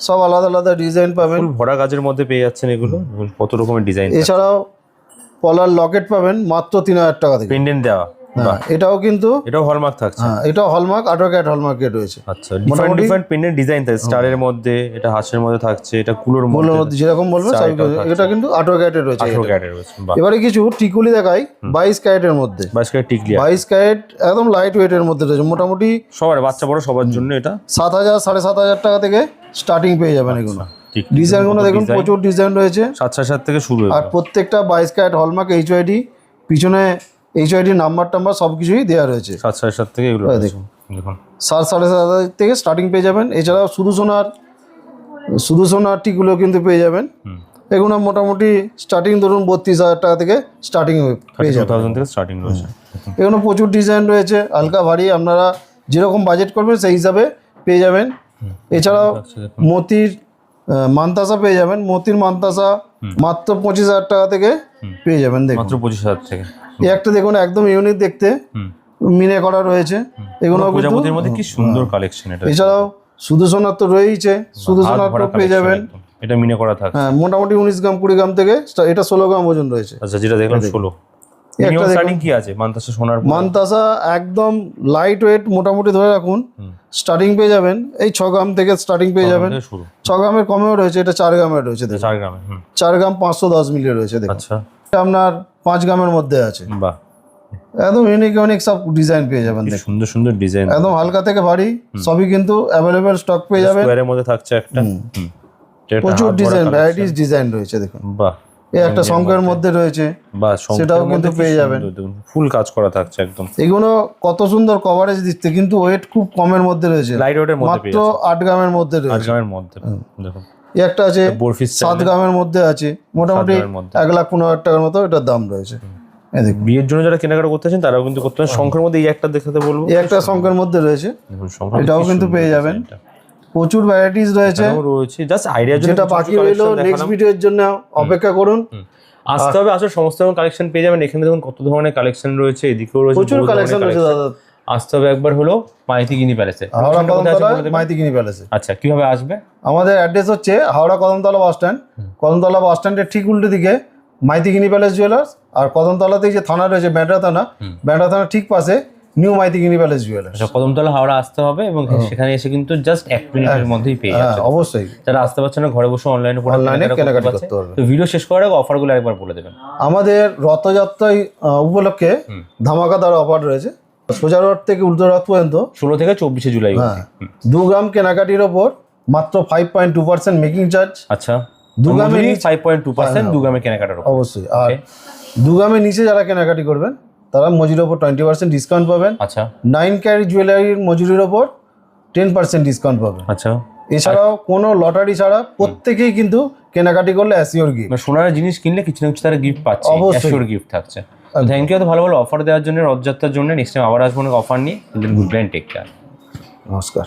সব আলাদা আলাদা ডিজাইন পাবেন। ফুল ভরা কাজের মধ্যে পেয়ে যাচ্ছেন এগুলো, কত রকমের ডিজাইন। এছাড়াও পলার লকেট পাবেন মাত্র 3,000 টাকা থেকে। পেন্ডেন্ট দেওয়া, এটাও কিন্তু এটাও হলমার্ক থাকছে। হ্যাঁ, এটাও হলমার্ক 18 ক্যারেট হলমার্কে রয়েছে। আচ্ছা, ডিফারেন্ট ডিফারেন্ট পেন্ডেন্ট ডিজাইন থাকে, স্টারের মধ্যে, এটা হাঁসের মধ্যে থাকছে, এটা কুলোর মধ্যে, যেরকম বলবেন এটা কিন্তু 18 ক্যারেটের রয়েছে। 18 ক্যারেটের রয়েছে। বাহ, এবারে কিছু টিকুলি দেখাই 22 ক্যারেটের মধ্যে। 22 ক্যারেট টিকলি, 22 ক্যারেট একদম লাইট ওয়েটের মধ্যে রয়েছে। মোটামুটি সবার, বাচ্চা বড় সবার জন্য এটা 7,000 7,500 টাকা থেকে স্টার্টিং পেয়ে যাবেন এগুলো। ডিজাইনগুলো দেখুন, প্রচুর ডিজাইন রয়েছে, 7-7 থেকে শুরু। আর প্রত্যেকটা 22 ক্যারেট হলমার্ক এইচআইডি, পিছনে এইচআইডি নাম্বার টাম্বার সব কিছুই দেওয়া রয়েছে। 7-7 থেকে এগুলো দেখুন, দেখুন 7,500 থেকে স্টার্টিং পেয়ে যাবেন। এছাড়াও শুধু সোনার টিগুলো কিন্তু পেয়ে যাবেন। এগুলো মোটামুটি স্টার্টিং ধরুন 32,000 টাকা থেকে স্টার্টিং পেয়ে যাবেন। 32,000 থেকে স্টার্টিং রয়েছে। এগুলো প্রচুর ডিজাইন রয়েছে, হালকা ভারী, আপনারা যেরকম বাজেট করবেন সেই হিসাবে পেয়ে যাবেন। এছাড়াও মতির মান্তাসা পেয়ে যাবেন। মতির মান্তাসা মাত্র 25,000 টাকা থেকে পেয়ে যাবেন। দেখুন মাত্র 25,000 থেকে। এই একটা দেখুন, একদম ইউনিক দেখতে, মিনে করা রয়েছে। এগুলো প্রজাপতির মধ্যে কি সুন্দর কালেকশন এটা। এছাড়াও শুধু সোনার তো রয়েছে, শুধু সোনার তো পেয়ে যাবেন। এটা মিনে করা থাকে। হ্যাঁ, মোটামুটি 19 গ্রাম 20 গ্রাম থেকে এটা 16 গ্রাম ওজন রয়েছে। আচ্ছা, যেটা দেখলাম 16। মিনিমাম স্টার্টিং কি আছে মান্তাসা সোনার? মান্তাসা একদম লাইট ওয়েট, মোটামুটি ধরে রাখুন স্টার্টিং পেয়ে যাবেন এই 6 গ্রাম থেকে স্টার্টিং পেয়ে যাবেন। 6 গ্রামের কমেও রয়েছে, এটা 4 গ্রামের রয়েছে। 4 গ্রামে 4 গ্রাম 510 মিলি রয়েছে। দেখুন আচ্ছা, এটা আপনার 5 গ্রামের মধ্যে আছে। বাহ, একদম ইউনিক ইউনিক সব ডিজাইন পেয়ে যাবেন। দেখুন সুন্দর সুন্দর ডিজাইন, একদম হালকা থেকে ভারী সবই কিন্তু অ্যাভেলেবেল স্টক পেয়ে যাবেন। স্কোয়ারের মধ্যে থাকছে একটা। প্রচুর ডিজাইন, ভ্যারাইটিস ডিজাইন রয়েছে। দেখুন বাহ, এই একটা শঙ্কের মধ্যে রয়েছে, বা সেটাও কিন্তু পেয়ে যাবেন। ফুল কাজ করা থাকছে একদম। এগুলো কত সুন্দর কভারেজ দিচ্ছে, কিন্তু ওয়েট খুব কমের মধ্যে রয়েছে, লাইট ওয়েটের মধ্যে মাত্র 8 গ্রামের মধ্যে 8 রয়েছে। গ্রামের মধ্যে দেখুন। এই একটা আছে বরফি 7 গ্রামের মধ্যে আছে, মোটামুটি 1,15,000 টাকার মতো এটার দাম রয়েছে। এই দেখুন, বিয়ের জন্য যারা কেনাকাটা করতে চান তারাও কিন্তু করতে পারেন। শঙ্খের মধ্যে এই একটা দেখাতে বলবো, এই একটা শঙ্কের মধ্যে রয়েছে, দেখুন শঙ্খ এটাও কিন্তু পেয়ে যাবেন। প্রচুর ভ্যারাইটিস রয়েছে, রয়েছে। জাস্ট আইডিয়ার জন্য যেটা বাকি রইলো নেক্সট ভিডিওর জন্য অপেক্ষা করুন। আসতে হবে, আসলে সমস্ত রকম কালেকশন পেয়ে যাবেন এখানে। দেখুন কত ধরনের কালেকশন রয়েছে, এদিকেও রয়েছে প্রচুর কালেকশন রয়েছে দাদা। আসতে হবে একবার হলো মাইতিগিনি প্যালেসে। হাওড়া কদমতলা মাইতিগিনি প্যালেসে। আচ্ছা, কিভাবে আসবে? আমাদের অ্যাড্রেস হচ্ছে হাওড়া কদমতলা বাস স্ট্যান্ড, কদমতলা বাস স্ট্যান্ডের ঠিক উল্টো দিকে মাইতিগিনি প্যালেস জুয়েলার্স, আর কদমতলাতেই যে থানা রয়েছে ব্যান্ডা থানা, ব্যান্ডা থানার ঠিক পাশে নিউ মাইতিগিনি প্যালেস জুয়েলার্স। আচ্ছা, কদমতলা হাওড়া আসতে হবে এবং সেখানে এসে কিন্তু জাস্ট 1 মিনিটের মধ্যেই পেয়ে হ্যাঁ যাচ্ছে। অবশ্যই, যারা আসতে পারছেন না ঘরে বসে অনলাইনে কেনাকাটি করতে পারবে। তো ভিডিও শেষ করার আগে অফারগুলো একবার বলে দেবেন। আমাদের রথযাত্রায় উপলক্ষে ধামাকাদার অফার রয়েছে। সোজা রথ থেকে উল্টো রথ পর্যন্ত 16 থেকে 24 জুলাই। হ্যাঁ, 2 গ্রাম কেনাকাটির ওপর মাত্র 5.2% মেকিং চার্জ। আচ্ছা, 2 গ্রামের 5.2% 2 গ্রামের কেনাকাটার উপর। অবশ্যই। আর 2 গ্রামের নিচে যারা কেনাকাটি করবেন তারা মজুরির ওপর 20% ডিসকাউন্ট পাবেন। আচ্ছা 9 ক্যারেট জুয়েলারির মজুরির ওপর 10% ডিসকাউন্ট পাবেন। আচ্ছা, এছাড়াও কোনো লটারি ছাড়া প্রত্যেকেই কিন্তু কেনাকাটি করলে অ্যাসিওর গিফট। মানে সোনার জিনিস কিনলে কিছু না কিছু তারা গিফট পাচ্ছে, অবশ্যই। অ্যাসিওর গিফট থাকছে। থ্যাংক ইউ, তো ভালো ভালো অফার দেওয়ার জন্য, রথযাত্রার জন্য। নেক্সট টাইম আবার আসবো অনেক অফার নিয়ে। Good band, take care. নমস্কার।